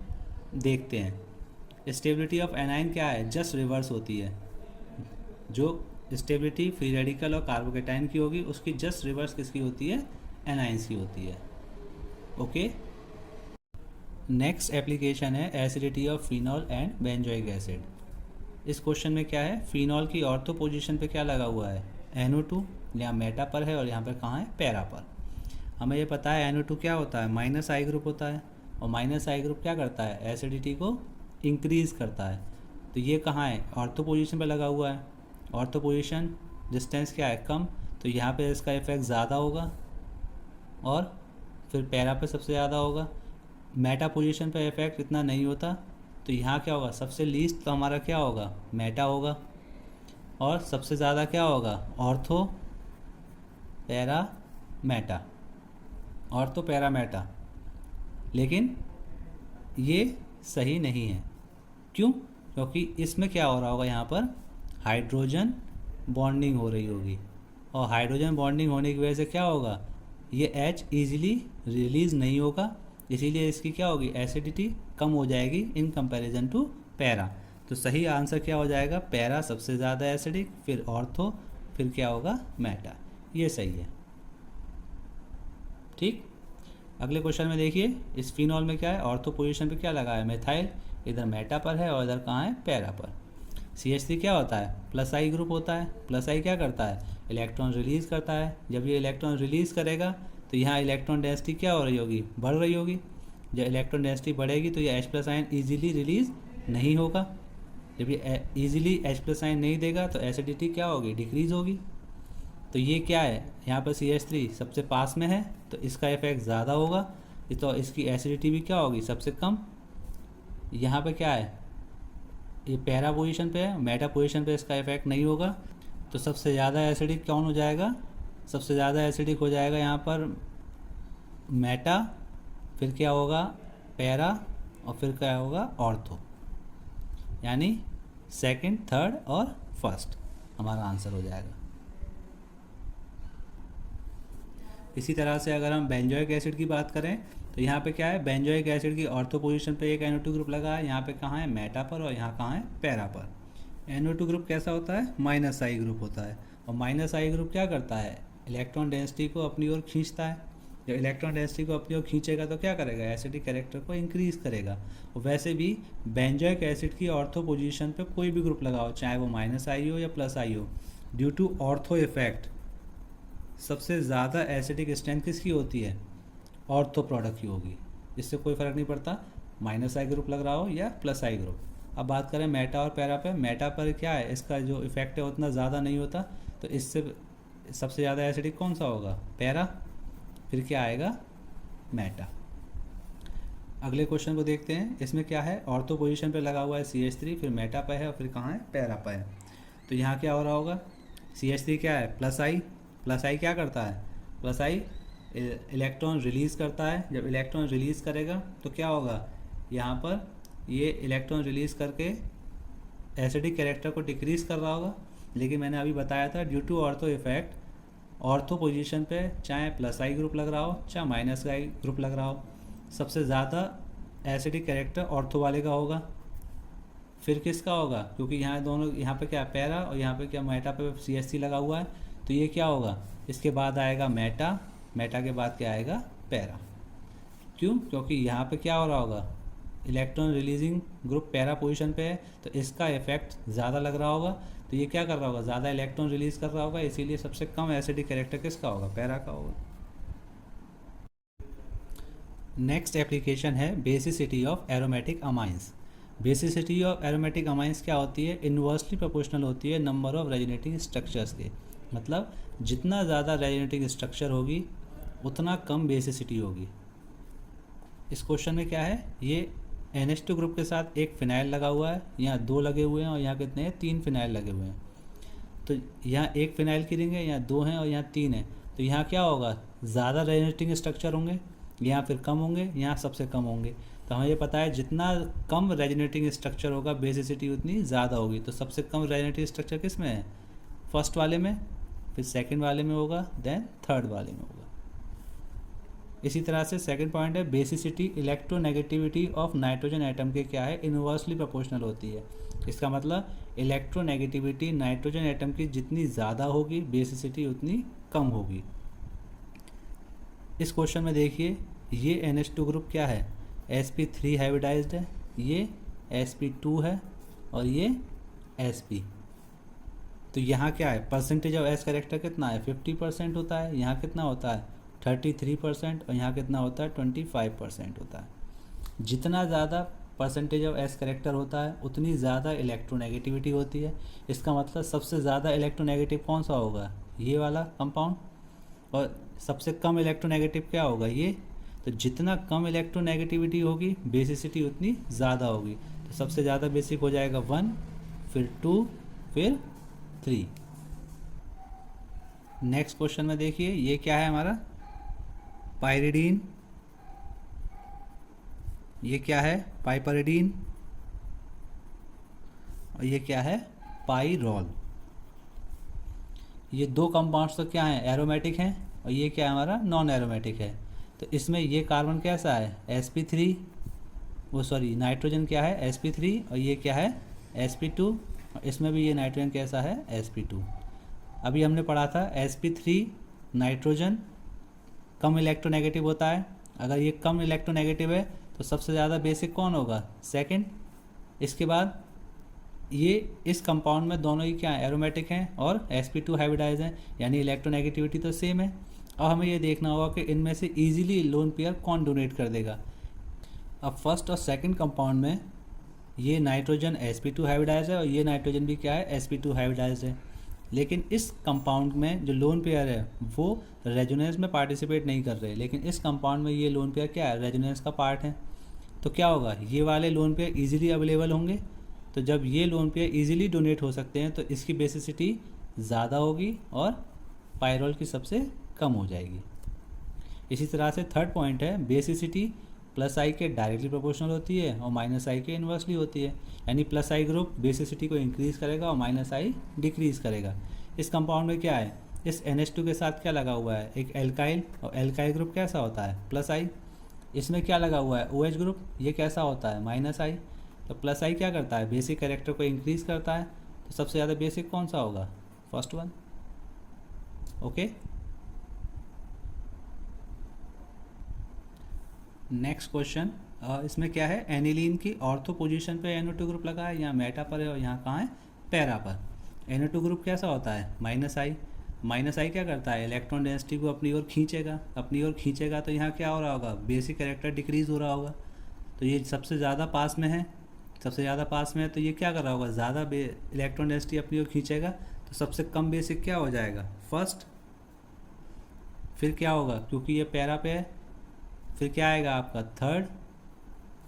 देखते हैं। स्टेबिलिटी ऑफ एनाइन क्या है, जस्ट रिवर्स होती है। जो स्टेबिलिटी फ्री रेडिकल और कार्बोकैटायन की होगी उसकी जस्ट रिवर्स किसकी होती है, एनाइंस की होती है। ओके। नेक्स्ट एप्लीकेशन है acidity of phenol and benzoic acid. इस क्वेश्चन में क्या है, फिनॉल की ऑर्थो पोजीशन पे क्या लगा हुआ है, NO2, यहाँ मेटा पर है और यहाँ पर कहाँ है, पैरा पर। हमें ये पता है NO2 क्या होता है, माइनस आई ग्रुप होता है, और माइनस आई ग्रुप क्या करता है, एसिडिटी को इंक्रीज़ करता है। तो ये कहाँ है, ऑर्थो पोजीशन पर लगा हुआ है, ऑर्थो पोजीशन डिस्टेंस क्या है, कम, तो यहाँ पे इसका इफेक्ट ज़्यादा होगा, और फिर पैरा पे सबसे ज़्यादा होगा। मेटा पोजीशन पे इफेक्ट इतना नहीं होता, तो यहाँ क्या होगा, सबसे लीस्ट तो हमारा क्या होगा, मेटा होगा, और सबसे ज़्यादा क्या होगा, ortho para Meta, ortho para Meta. लेकिन ये सही नहीं है, क्यों, क्योंकि इसमें क्या हो रहा होगा, यहाँ पर हाइड्रोजन बॉन्डिंग हो रही होगी, और हाइड्रोजन बॉन्डिंग होने की वजह से क्या होगा, ये H ईजिली रिलीज़ नहीं होगा, इसीलिए इसकी क्या होगी, एसिडिटी कम हो जाएगी इन कंपैरिजन टू पैरा। तो सही आंसर क्या हो जाएगा, पैरा सबसे ज़्यादा एसिडिक, फिर ऑर्थो, फिर क्या होगा, मेटा। ये सही है। ठीक, अगले क्वेश्चन में देखिए, इस फिनॉल में क्या है, ऑर्थो पोजीशन पे क्या लगा है, मिथाइल, इधर मेटा पर है और इधर कहाँ है, पैरा पर। CH3 क्या होता है, प्लस आई ग्रुप होता है। प्लस आई क्या करता है, इलेक्ट्रॉन रिलीज़ करता है। जब ये इलेक्ट्रॉन रिलीज़ करेगा तो यहाँ इलेक्ट्रॉन डेंसिटी क्या हो रही होगी, बढ़ रही होगी। जब इलेक्ट्रॉन डेंसिटी बढ़ेगी तो ये H+ आयन ईजिली रिलीज़ नहीं होगा। जब ये ईजिली H+ आयन नहीं देगा तो एसिडिटी क्या होगी, डिक्रीज़ होगी। तो ये क्या है, यहाँ पर CH3 सबसे पास में है तो इसका इफेक्ट ज़्यादा होगा, तो इसकी एसिडिटी भी क्या होगी, सबसे कम। यहाँ पे क्या है, ये पैरा पोजीशन पे है, मेटा पोजीशन पे इसका इफेक्ट नहीं होगा। तो सबसे ज़्यादा एसिडिक कौन हो जाएगा, सबसे ज़्यादा एसिडिक हो जाएगा यहाँ पर मेटा, फिर क्या होगा, पैरा, और फिर क्या होगा, ऑर्थो। यानी सेकंड, थर्ड और फर्स्ट हमारा आंसर हो जाएगा। इसी तरह से अगर हम बेंजोइक एसिड की बात करें तो यहाँ पे क्या है, बेंजोइक एसिड की ऑर्थो पोजीशन पे एक NO2 ग्रुप लगा है, यहाँ पे कहाँ है, मेटा पर, और यहाँ कहाँ है, पैरा पर। NO2 ग्रुप कैसा होता है, -I ग्रुप होता है, और -I ग्रुप क्या करता है, इलेक्ट्रॉन डेंसिटी को अपनी ओर खींचता है। जब इलेक्ट्रॉन डेंसिटी को अपनी ओर खींचेगा तो क्या करेगा, एसिडिक कैरेक्टर को इंक्रीज़ करेगा। और वैसे भी बेंजोइक एसिड की ऑर्थो पोजीशन पे कोई भी ग्रुप लगाओ, चाहे वो -I हो या +I हो, ड्यू टू ऑर्थो इफेक्ट सबसे ज़्यादा एसिडिक स्ट्रेंथ किसकी होती है, ऑर्थो प्रोडक्ट की होगी। इससे कोई फ़र्क नहीं पड़ता -I ग्रुप लग रहा हो या +I ग्रुप। अब बात करें मेटा और पैरा पे, मेटा पर क्या है, इसका जो इफेक्ट है उतना ज़्यादा नहीं होता, तो इससे सबसे ज़्यादा एसिडिक कौन सा होगा, पैरा, फिर क्या आएगा, मेटा। अगले क्वेश्चन को देखते हैं, इसमें क्या है, ऑर्थो पोजीशन पे लगा हुआ है CH3, फिर मेटा पे है और फिर कहाँ है, पैरा पे है। तो यहाँ क्या हो रहा होगा, CH3 क्या है, +I क्या करता है, +I इलेक्ट्रॉन रिलीज़ करता है। जब इलेक्ट्रॉन रिलीज़ करेगा तो क्या होगा, यहाँ पर ये इलेक्ट्रॉन रिलीज़ करके एसिडिक कैरेक्टर को डिक्रीज़ कर रहा होगा। लेकिन मैंने अभी बताया था due to ortho effect, ortho position पे चाहे +I ग्रुप लग रहा हो चाहे -I ग्रुप लग रहा हो, सबसे ज़्यादा एसिडिक कैरेक्टर ऑर्थो वाले का होगा। फिर किसका होगा, क्योंकि यहाँ दोनों, यहाँ पे क्या पैरा और यहाँ पे क्या मेटा पे CH3 लगा हुआ है, तो ये क्या होगा, इसके बाद आएगा मेटा, मेटा के बाद क्या आएगा, पैरा। क्यों, क्योंकि यहाँ पे क्या हो रहा होगा, electron releasing group para position पे है, तो इसका इफेक्ट ज़्यादा लग रहा होगा, तो ये क्या कर रहा होगा, ज़्यादा इलेक्ट्रॉन रिलीज कर रहा होगा, इसीलिए सबसे कम एसिडिक कैरेक्टर किसका होगा, पैरा का होगा। नेक्स्ट एप्लीकेशन है basicity of aromatic amines. Basicity of aromatic amines क्या होती है, इन्वर्सली प्रोपोर्शनल होती है नंबर ऑफ रेजोनेटिंग स्ट्रक्चर्स के। मतलब जितना ज़्यादा रेजोनेटिंग स्ट्रक्चर होगी उतना कम बेसिसिटी होगी। इस क्वेश्चन में क्या है, ये NH2 ग्रुप के साथ एक फिनाइल लगा हुआ है, यहाँ 2 लगे हुए हैं और यहाँ कितने हैं, 3 फिनाइल लगे हुए हैं। तो यहाँ एक फिनाइल की रिंग है, यहाँ 2 हैं और यहाँ 3 है, तो यहाँ क्या होगा, ज़्यादा रेजोनेटिंग स्ट्रक्चर होंगे, यहाँ फिर कम होंगे, यहाँ सबसे कम होंगे। तो हमें ये पता है जितना कम रेजोनेटिंग स्ट्रक्चर होगा बेसिसिटी उतनी ज़्यादा होगी। तो सबसे कम रेजोनेटिंग स्ट्रक्चर किस में है, फर्स्ट वाले में, फिर सेकंड वाले में होगा, देन थर्ड वाले में होगा। इसी तरह से सेकंड पॉइंट है basicity electronegativity of nitrogen atom के क्या है, इन्वर्सली प्रोपोर्शनल होती है। इसका मतलब इलेक्ट्रोनेगेटिविटी नाइट्रोजन एटम की जितनी ज़्यादा होगी बेसिसिटी उतनी कम होगी। इस क्वेश्चन में देखिए, ये NH2 ग्रुप क्या है, sp3 हाइब्रिडाइज्ड है, ये sp2 है और ये sp। तो यहाँ क्या है, परसेंटेज ऑफ S कैरेक्टर कितना है, 50% होता है, यहाँ कितना होता है 33%, और यहाँ कितना होता है 25% होता है। जितना ज़्यादा परसेंटेज ऑफ S कैरेक्टर होता है उतनी ज़्यादा इलेक्ट्रोनेगेटिविटी होती है। इसका मतलब सबसे ज़्यादा इलेक्ट्रोनेगेटिव कौन सा होगा, ये वाला कंपाउंड, और सबसे कम इलेक्ट्रोनेगेटिव क्या होगा, ये। तो जितना कम इलेक्ट्रोनेगेटिविटी होगी बेसिसिटी उतनी ज़्यादा होगी। तो सबसे ज़्यादा बेसिक हो जाएगा 1, फिर 2, फिर 3। नेक्स्ट क्वेश्चन में देखिए, ये क्या है हमारा, पाइरिडीन, ये क्या है, पाइपरिडीन, और ये क्या है, पाइरोल। ये दो कंपाउंड्स तो क्या हैं, एरोमेटिक हैं, और ये क्या है हमारा, नॉन एरोमेटिक है। तो इसमें ये कार्बन कैसा है, sp3, वो सॉरी नाइट्रोजन क्या है sp3, और ये क्या है sp2, और इसमें भी ये नाइट्रोजन कैसा है sp2। अभी हमने पढ़ा था sp3 नाइट्रोजन कम इलेक्ट्रोनेगेटिव होता है। अगर ये कम इलेक्ट्रोनेगेटिव है तो सबसे ज़्यादा बेसिक कौन होगा, सेकंड। इसके बाद ये इस कंपाउंड में दोनों ही क्या है, एरोमेटिक हैं और sp2 हाइब्रिडाइज हैं, यानी इलेक्ट्रोनेगेटिविटी तो सेम है। अब हमें ये देखना होगा कि इनमें से इजीली लोन पेयर कौन डोनेट कर देगा। अब फर्स्ट और सेकंड कंपाउंड में ये नाइट्रोजन sp2 हाइब्रिडाइज है और ये नाइट्रोजन भी क्या है, sp2 हाइब्रिडाइज है। लेकिन इस कंपाउंड में जो लोन पेयर है वो रेजोनेंस में पार्टिसिपेट नहीं कर रहे, लेकिन इस कंपाउंड में ये लोन पेयर क्या है, रेजोनेंस का पार्ट है। तो क्या होगा, ये वाले लोन पेयर इजीली अवेलेबल होंगे। तो जब ये लोन पेयर इजीली डोनेट हो सकते हैं तो इसकी बेसिसिटी ज़्यादा होगी और पायरोल की सबसे कम हो जाएगी। इसी तरह से थर्ड पॉइंट है, बेसिसिटी प्लस आई के डायरेक्टली प्रोपोर्शनल होती है और माइनस आई के इन्वर्सली होती है, यानी प्लस आई ग्रुप बेसिसिटी को इंक्रीज़ करेगा और माइनस आई डिक्रीज़ करेगा। इस कंपाउंड में क्या है, इस NH2 के साथ क्या लगा हुआ है, एक एल्काइल, और एल्काइल ग्रुप कैसा होता है, प्लस आई। इसमें क्या लगा हुआ है, OH ग्रुप, ये कैसा होता है, माइनस आई। तो प्लस आई क्या करता है, बेसिक कैरेक्टर को इंक्रीज़ करता है। तो सबसे ज़्यादा बेसिक कौन सा होगा, first one. Okay, next question. इसमें क्या है, एनिलीन की ऑर्थो पोजीशन पे NO2 ग्रुप लगा है, यहाँ मेटा पर है और यहाँ कहाँ है, पैरा पर। NO2 ग्रुप कैसा होता है, माइनस आई। माइनस आई क्या करता है, इलेक्ट्रॉन डेंसिटी को अपनी ओर खींचेगा, तो यहाँ क्या हो रहा होगा, बेसिक कैरेक्टर डिक्रीज़ हो रहा होगा। तो ये सबसे ज़्यादा पास में है, तो ये क्या कर रहा होगा, ज़्यादा इलेक्ट्रॉन डेंसिटी अपनी ओर खींचेगा। तो सबसे कम बेसिक क्या हो जाएगा, फर्स्ट। फिर क्या होगा, क्योंकि ये पैरा पे है, फिर क्या आएगा आपका थर्ड,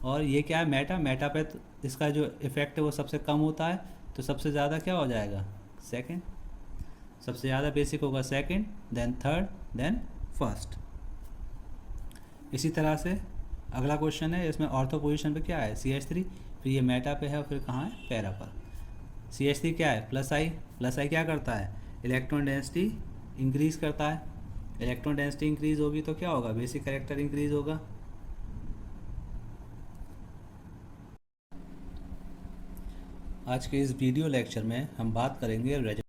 और ये क्या है, मेटा पे तो इसका जो इफेक्ट है वो सबसे कम होता है। तो सबसे ज़्यादा क्या हो जाएगा, सेकंड। सबसे ज़्यादा बेसिक होगा second, then third, then first. इसी तरह से अगला क्वेश्चन है, इसमें ऑर्थो पोजीशन पे क्या है, CH3, फिर ये मेटा पे है और फिर कहाँ है, पैरा पर। CH3 क्या है, प्लस आई क्या करता है, इलेक्ट्रॉन डेंसिटी इंक्रीज़ करता है। इलेक्ट्रॉन डेंसिटी इंक्रीज़ होगी तो क्या होगा, बेसिक कैरेक्टर इंक्रीज़ होगा। आज के इस वीडियो लेक्चर में हम बात करेंगे